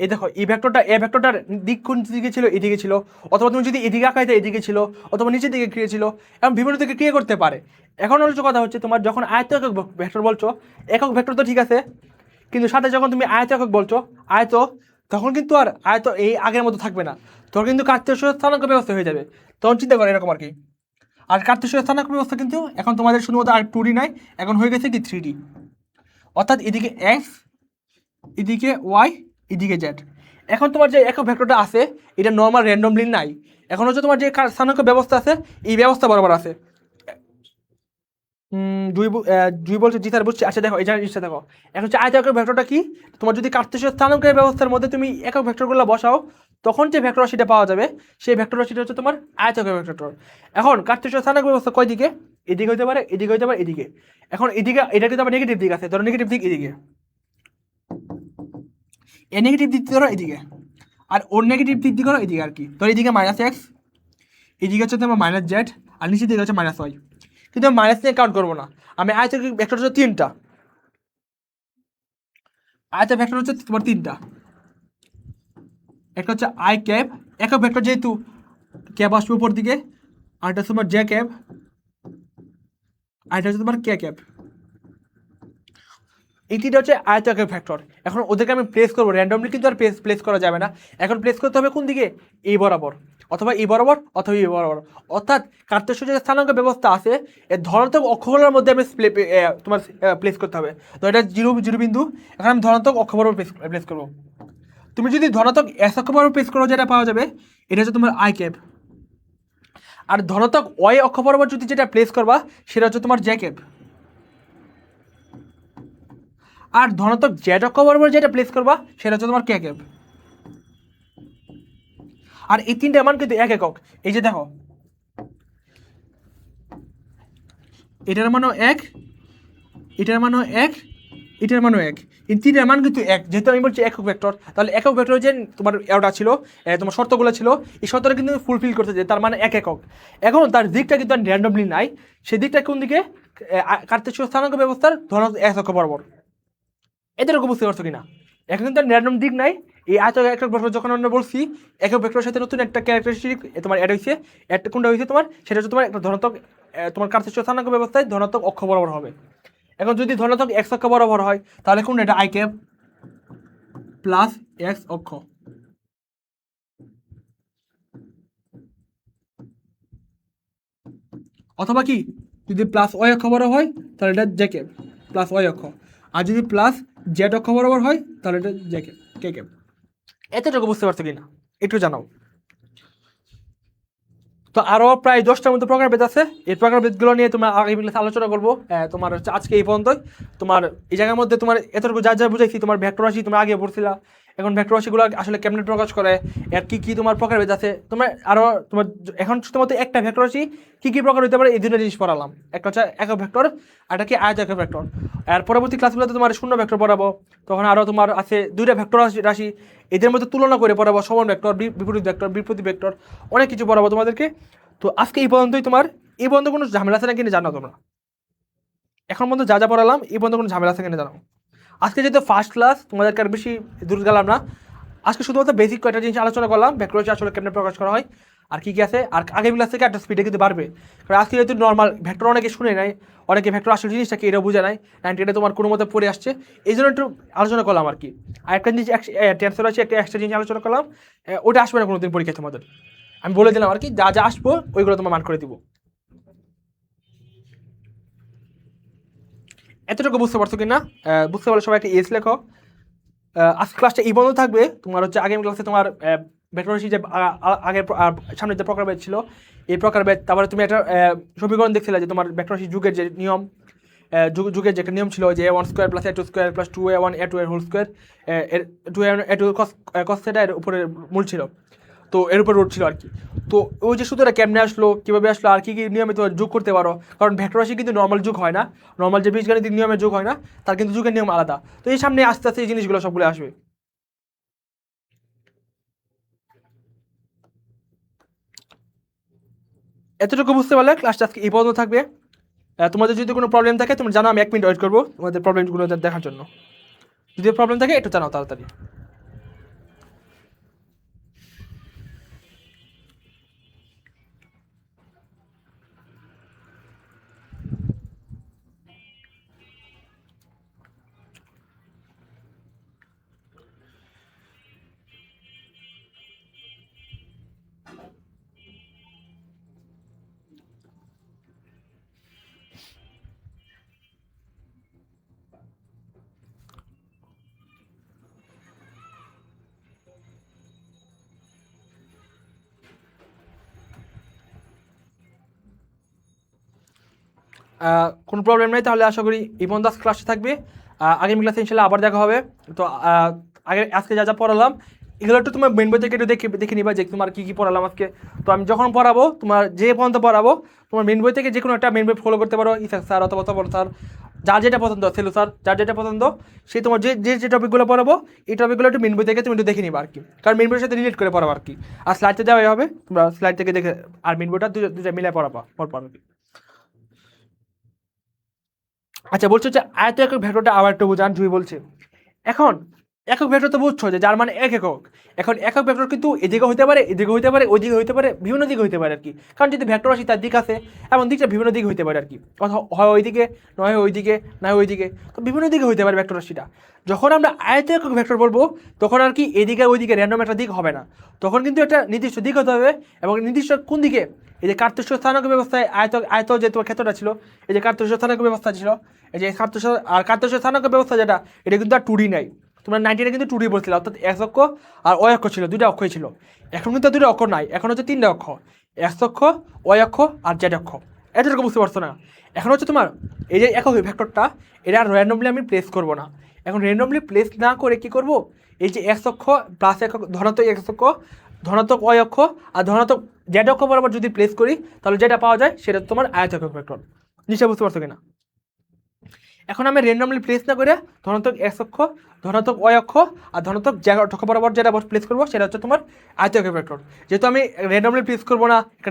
এই দেখো এই ভেক্টরটা এ ভেক্টরটার দিক কোন দিকে ছিল, এদিকে ছিল, অথবা তুমি যদি এদিকে আঁকাইতে এদিকে ছিল, অথবা নিচের দিকে ক্রিয়া ছিল, এবং বিভিন্ন দিকে ক্রিয়া করতে পারে। এখন হচ্ছে কথা হচ্ছে তোমার যখন আয়ত একক ভেক্টর বলছো, একক ভেক্টর তো ঠিক আছে, কিন্তু সাথে যখন তুমি আয়ত একক বলছো, আয়ত, তখন কিন্তু আর আয়ত এই আগের মতো থাকবে না, তখন কিন্তু কার্তেশীয় স্থানাঙ্ক ব্যবস্থা হয়ে যাবে। তখন চিন্তা করো এরকম আর কি। আর কার্তেশীয় স্থানাঙ্ক ব্যবস্থা কিন্তু এখন তোমাদের শুধুমাত্র আর 2D নাই, এখন হয়ে গেছে কি 3D। অর্থাৎ এদিকে এক্স, এদিকে ওয়াই, এদিকে জেড। এখন তোমার যে একক ভেক্টরটা আছে এটা নর্মাল র্যান্ডমলি নাই, এখন হচ্ছে তোমার যে স্থানাঙ্ক ব্যবস্থা আছে এই ব্যবস্থা বরাবর আছে। দুই বলছে জি স্যার বুঝছি। আচ্ছা দেখো এই জিনিসটা দেখো, এখন হচ্ছে আয়ত একক ভেক্টরটা কি, তোমার যদি কার্তেশীয় স্থানাঙ্কের ব্যবস্থার মধ্যে তুমি একক ভেক্টরগুলো বসাও, তখন যে ভেক্টর রাশিটা পাওয়া যাবে সেই ভেক্টর রাশিটা হচ্ছে তোমার আয়ত একক ভেক্টর। এখন কার্তেশীয় স্থানাঙ্ক ব্যবস্থা কয় দিকে, এদিকে হতে পারে, এদিকে হতে পারে, এদিকে। এখন এদিকে এটা কিন্তু আবার নেগেটিভ দিক আছে, ধরো নেগেটিভ দিক এদিকে, এ নেগেটিভ দিক ধরো এদিকে, আর ওর নেগেটিভ দিক দিয়ে করো এদিকে আর কি। ধরো এদিকে -x, এদিকে হচ্ছে তোমার -z, আর নিচের দিকে হচ্ছে -y। কিন্তু আমি মাইনাস নিয়ে কাউন্ট করবো না, আমি আয়তের ভেক্টর হচ্ছে 3টা, আয়তের ভেক্টর হচ্ছে তোমার 3টা। একটা হচ্ছে আই ক্যাপ, একক ভেক্টর যেহেতু ক্যাপ আসবে উপর দিকে, আর এটা হচ্ছে তোমার জে ক্যাপ, আর এটা হচ্ছে তোমার কে ক্যাপ। এই তিনটা হচ্ছে আয়তাকার ভেক্টর। এখন ওদেরকে আমি প্লেস করবো র্যান্ডমলি, কিন্তু আর প্লেস করা যাবে না, এখন প্লেস করতে হবে কোন দিকে, এই বরাবর, অথবা এই বরাবর, অথবা এই বরাবর। অর্থাৎ কার্তেশীয় যে স্থানাঙ্ক ব্যবস্থা আছে এর ধনাত্মক অক্ষগুলোর মধ্যে আমি তোমার প্লেস করতে হবে। তো এটা জিরো জিরো বিন্দু, এখন আমি ধনাত্মক অক্ষ বরাবর প্লেস করবো। তুমি যদি ধনাত্মক এস অক্ষ বরাবর প্লেস করো, যেটা পাওয়া যাবে এটা হচ্ছে তোমার আই ক্যাপ। আর ধনাত্মক ওয়াই অক্ষ বরাবর যদি যেটা প্লেস করবা সেটা হচ্ছে তোমার জে ক্যাপ। আর ধনাত্মক জেড অক্ষ বরাবর যেটা প্লেস করবা সেটা হচ্ছে তোমার কে ক্যাপ। আর এই তিনটা মান কিন্তু এক একক। এই যে দেখো এটার মানও এক, এটার মানও এক, এটার মানও এক, এই তিনটার মান কিন্তু এক। যেহেতু আমি বলছি একক ভেক্টর, তাহলে একক ভেক্টর যে তোমার ওটা ছিল, তোমার শর্তগুলো ছিল, এই শর্তটা কিন্তু ফুলফিল করতে যে তার মানে এক একক। এখন তার দিকটা কিন্তু র্যান্ডমলি নাই, সেই দিকটা কোন দিকে, কার্তেশীয় স্থানাঙ্ক ব্যবস্থার ধনাত্মক এক অক্ষ বরাবর। এদেরকে বুঝতে পারছো কিনা? এখন কিন্তু র্যান্ডম দিক নাই। এই আয়তক একক ভেক্টর যখন আমরা বলছি, একক ভেক্টরের সাথে নতুন একটা ক্যারেক্টারিস্টিক তোমার অ্যাড হয়েছে, অ্যাড কোনটা হয়েছে তোমার, সেটা হচ্ছে তোমার একটা ধনাত্মক, তোমার কার্তেশীয় স্থানাঙ্ক ব্যবস্থায় ধনাত্মক অক্ষ বরাবর হবে। এখন যদি ধনাত্মক এক্স অক্ষ বরাবর হয়, তাহলে কোন এটা আই ক্যাপ প্লাস এক্স অক্ষ, অথবা কি যদি প্লাস ওয়াই অক্ষ বরাবর হয় তাহলে এটা জে ক্যাপ প্লাস ওয়াই অক্ষ, আর যদি প্লাস জেড অক্ষ বরাবর হয় তাহলে এটা জে ক্যাপ কে ক্যাপ। এতটুকু বুঝতে পারছো কিনা একটু জানাও। তো আরও প্রায় 10টার মতো প্রকার ভেদ আছে, এই প্রকার ভেদগুলো নিয়ে তোমার আগামী ক্লাসে আলোচনা করবো। তোমার হচ্ছে আজকে এই পর্যন্তই। তোমার এই জায়গার মধ্যে তোমার এতটুকু যা যা বুঝাইছি, তোমার ভেক্টর রাশি তুমি আগে পড়ছিলা, এখন ভেক্টর রাশিগুলো আসলে কেমনে প্রকাশ করে, এর কী কী তোমার প্রকার ভেদ আছে, তোমার আরও তোমার এখন শুধুমাত্র একটা ভেক্টর রাশি কী কী প্রকার হতে পারে এই দুটো জিনিস পড়ালাম। একটা হচ্ছে একক ভেক্টর, আর একটা কি আয়তাকার ভেক্টর। আর পরবর্তী ক্লাসগুলোতে তোমার শূন্য ভেক্টর পড়াবো, তখন আরও তোমার আছে দুইটা ভেক্টর রাশি, এদের মধ্যে তুলনা করে পড়াবো, সমান ভেক্টর, বিপরীত ভেক্টর, বিপরীত ভেক্টর, অনেক কিছু পড়াবো তোমাদেরকে। তো আজকে এই পর্যন্তই। তোমার এই পর্যন্ত কোনো ঝামেলা আছে না কিনে জানো তোমরা? এখন পর্যন্ত যা যা পড়ালাম এই পর্যন্ত কোনো ঝামেলা আছে কিনে জানো? আজকে যেহেতু ফার্স্ট ক্লাস, তোমাদেরকে আর বেশি দূর গেলাম না। আজকে শুধুমাত্র বেসিক কয়েকটা জিনিস আলোচনা করলাম, ভেক্টর আসলে কেমনে প্রকাশ করা হয় আর কী কী আছে। আর আগামী ক্লাস থেকে একটা স্পিডে কিন্তু বাড়বে, কারণ আজকে যেহেতু নর্মাল ভেক্টর অনেকে শুনে নাই, অনেকে ভেক্টর আসলে জিনিসটা কি এটা বুঝে নাই, নাইনটি এটা তোমার কোনো মতো পড়ে আসছে, এই জন্য একটু আলোচনা করলাম আর কি। আর একটা জিনিস টেন্সর আছে, একটা এক্সট্রা জিনিস আলোচনা করলাম, ওটা আসবে না কোনোদিন পরীক্ষা তোমাদের, আমি বলে দিলাম আর কি। যা যা আসবো ওইগুলো তোমার মান করে দিব। এতটুকু বুঝতে পারছো কিনা? বুঝতে পারলে সবাই একটা এস লেখো। আজকে ক্লাসটা এই বন্ধ থাকবে। তোমার হচ্ছে আগামী ক্লাসে তোমার ভেক্টররাশি যে আগের সামনে যে প্রকারভেদ ছিল, এই প্রকারভেদ, তারপরে তুমি একটা সমীকরণ দেখছিলে যে তোমার ভেক্টররাশি যুগের যে নিয়ম, যুগের যে একটা নিয়ম ছিল যে A1 square plus A2 square plus 2A1 A2 এর whole square, A2 cos theta এর উপরে মূল ছিল, তো এর উপর রোড ছিল আর কি। তো ওই যে সূত্রটা কেমনে আসলো, কীভাবে আসলো, আর কী কী নিয়মে তোমার যোগ করতে পারো, কারণ ভেক্টর রাশি কিন্তু নর্মাল যুগ হয় না, নর্মাল যে বীজগাণিতিক নিয়মে যোগ হয় না, তার কিন্তু যুগের নিয়ম আলাদা। তো এই সামনে আস্তে আস্তে এই জিনিসগুলো সবগুলো আসবে। এতটুকু বুঝতে পারলে ক্লাসটা আজকে এই পর্যন্ত থাকবে। তোমাদের যদি কোনো প্রবলেম থাকে তোমরা জানো, আমি 1 মিনিট ওয়েট করবো তোমাদের প্রবলেমগুলো দেখার জন্য। যদি প্রবলেম থাকে একটু জানাও তাড়াতাড়ি। কোনো প্রবলেম নেই, তাহলে আশা করি এই পর্যন্ত আজকে ক্লাসে থাকবে। আগামী ক্লাসে ইনশাল্লাহ আবার দেখা হবে। তো আজকে যা যা পড়ালাম এগুলো একটু তোমার মেন বই থেকে একটু দেখে নিবা যে তোমার কী কী পড়ালাম আজকে। তো আমি যখন পড়াবো, তোমার যে পর্যন্ত পড়াবো, তোমার মেন বই থেকে যে কোনো একটা মেন বই ফলো করতে পারো, ইসাক স্যার অথবা তপন স্যার, যার যেটা পছন্দ, সেলু স্যার, যার যেটা পছন্দ, সেই তোমার যে যে যে টপিকগুলো পড়াবো এই টপিকগুলো একটু মেন বই থেকে তুমি একটু দেখে নিবা আর কি, কারণ মেন বইয়ের সাথে রিলেট করে পড়াবো আর কি। আর স্লাইডটা দেওয়া হবে, তোমরা স্লাইড থেকে দেখে আর মেন বইটা দুটা মিলে পড়াবা আর কি। আচ্ছা, বলছো যে আয়ত একক ভেক্টরটা আবার একটু বোঝান, জুই বলছে। এখন একক ভেক্টর তো বুঝছো যে যার মানে এক একক। এখন একক ভেক্টর কিন্তু এদিকে হইতে পারে, এদিকে হইতে পারে, ওইদিকে হইতে পারে, বিভিন্ন দিকে হইতে পারে আর কি, কারণ যদি ভেক্টর রাশি তার দিক আছে, এমন দিকটা বিভিন্ন দিকে হইতে পারে আর কি, হয় ওইদিকে, নয় ওইদিকে, নয় ওইদিকে, তো বিভিন্ন দিকে হইতে পারে ভেক্টর রাশিটা। যখন আমরা আয়ত একক ভেক্টর বলবো তখন আর কি এদিকে ওইদিকে র্যান্ডম একটা দিক হবে না, তখন কিন্তু একটা নির্দিষ্ট দিক হতে হবে, এবং নির্দিষ্ট কোন দিকে, এই যে কার্তেশীয় স্থানাঙ্ক ব্যবস্থায় আয়ত যে তোমার ক্ষেত্রটা ছিল, এই যে কার্তেশীয় স্থানাঙ্ক ব্যবস্থা ছিল, এই যে কার্তেশীয় স্থানাঙ্ক ব্যবস্থা যেটা, এটা কিন্তু আর 2D নাই। তোমরা 90 কিন্তু 2D বলছিল, অর্থাৎ এক্স অক্ষ আর ওয়াই অক্ষ ছিল, দুইটা অক্ষই ছিল। এখন কিন্তু দুইটা অক্ষ নাই, এখন হচ্ছে 3টা অক্ষ, এক্স অক্ষ, ওয়াই অক্ষ আর জেড অক্ষ। এতটুকু বুঝতে পারছো না? এখন হচ্ছে তোমার এই যে একক ভেক্টরটা, এটা আর র্যান্ডমলি আমি প্লেস করব না। এখন র্যান্ডমলি প্লেস না করে কি করব, এই যে এক্স অক্ষ প্লাস একক ধনাত্মক এক্স অক্ষ, ধনাত্মক ওয়াই অক্ষ আর ধনাত্মক জেড অক্ষ বরাবর যদি প্লেস করি, তাহলে যেটা পাওয়া যায় সেটা তোমার আয়ত একক ভেক্টর। নিশ্চয় বুঝতে পারছো কিনা? এখন আমি র্যান্ডমলি প্লেস না করে ধনাত্মক এক্স অক্ষ, ধনাত্মক ওয়াই অক্ষ আর ধনাত্মক অক্ষ বরাবর যেটা প্লেস করবো সেটা হচ্ছে তোমার আয়তক্ষেত্র ভেক্টর। যেহেতু আমি র্যান্ডমলি প্লেস করবো না, একটা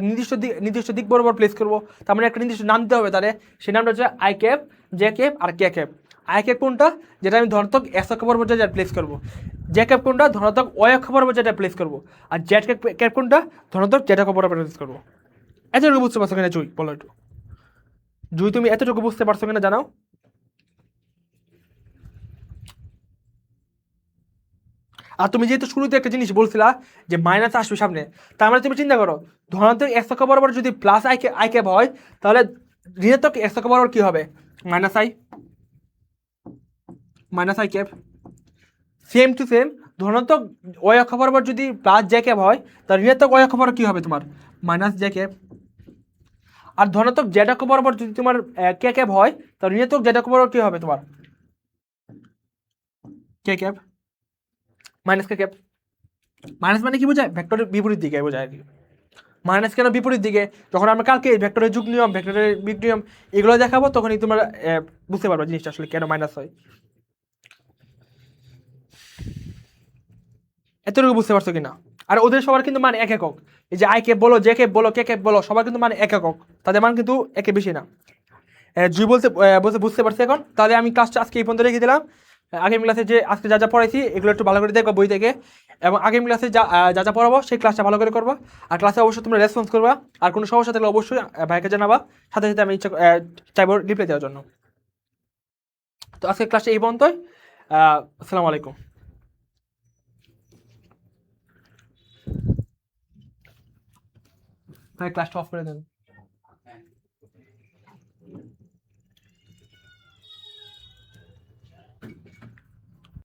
নির্দিষ্ট দিক বরাবর প্লেস করবো, তার মানে একটা নির্দিষ্ট নাম দিতে হবে তাহলে, সেই নামটা হচ্ছে আই ক্যাপ, জে ক্যাপ আর কে ক্যাপ। আই ক্যাপ কোনটা, যেটা আমি ধনাত্মক এক্স অক্ষ বরাবর যেটা প্লেস করবো, জে ক্যাপ কোনটা, ধনাত্মক ওয়াই অক্ষ বরাবর যেটা প্লেস করবো, আর জেড ক্যাপ কোনটা, ধনাত্মক জেড অক্ষ বরাবর প্লেস করবো। এতটুকু বুঝতে পারছো কিনা জুই, বলো একটু। জুই তুমি এতটুকু বুঝতে পারছো কিনা জানাও। আর তুমি যেহেতু শুরুতে একটা জিনিস বলছিলা যে মাইনাস আসবে সামনে, তার মানে তুমি চিন্তা করো ধনাত্মক এক্স অক্ষ বরাবর যদি প্লাস আই ক্যাপ হয়, তাহলে ঋণাত্মক এক্স অক্ষ বরাবর কি হবে, minus I cap. Same to same ধনাত্মক ওয়াই অক্ষ বরাবর যদি প্লাস জে ক্যাপ হয়, তাহলে ঋণাত্মক ওয়াই অক্ষ বরাবর কি হবে তোমার, মাইনাস জে ক্যাপ। আর ধনাত্মক জেড অক্ষ বরাবর যদি তোমার কে ক্যাপ হয়, তাহলে ঋণাত্মক জেড অক্ষ বরাবর কি হবে তোমার, কে ক্যাপ মাইনাস কে ক্যাপ। মাইনাস মানে কি বোঝায়, ভেক্টরের বিপরীত দিকে বোঝায় আর কি। মাইনাস কেন বিপরীত দিকে, যখন আমরা কালকে ভেক্টরের যুগ নিয়ম, ভেক্টরের বিগ নিয়ম এগুলো দেখাবো, তখনই তোমরা বুঝতে পারবে জিনিসটা আসলে কেন মাইনাস হয়। এতটুকু বুঝতে পারছো কিনা। আর ওদের সবার কিন্তু মান এক একক, এই যে আই ক্যাপ বলো, জে ক্যাপ বলো, কে ক্যাপ বলো, সবার কিন্তু মান এক একক, তাদের মান কিন্তু একে বেশি না। জুই বুঝতে পারছি এখন। তাহলে আমি ক্লাসটা আজকে এই পর্যন্ত রেখে দিলাম। আগামী ক্লাসে যে আজকে যা যা পড়াইছি এগুলো একটু ভালো করে দেখবা বই থেকে, এবং আগামী ক্লাসে যা যা পড়াবো সেই ক্লাসটা ভালো করে করবা। আর ক্লাসে অবশ্যই তোমরা রেসপন্স করবা, আর কোনো সমস্যা থাকলে অবশ্যই ভাইকে জানাবা, সাথে সাথে আমি চাইবো রিপ্লাই দেওয়ার জন্য। তো আজকে ক্লাসটা এই পর্যন্তই। আসসালামু আলাইকুম। ভাই ক্লাসটা অফ করে দেন।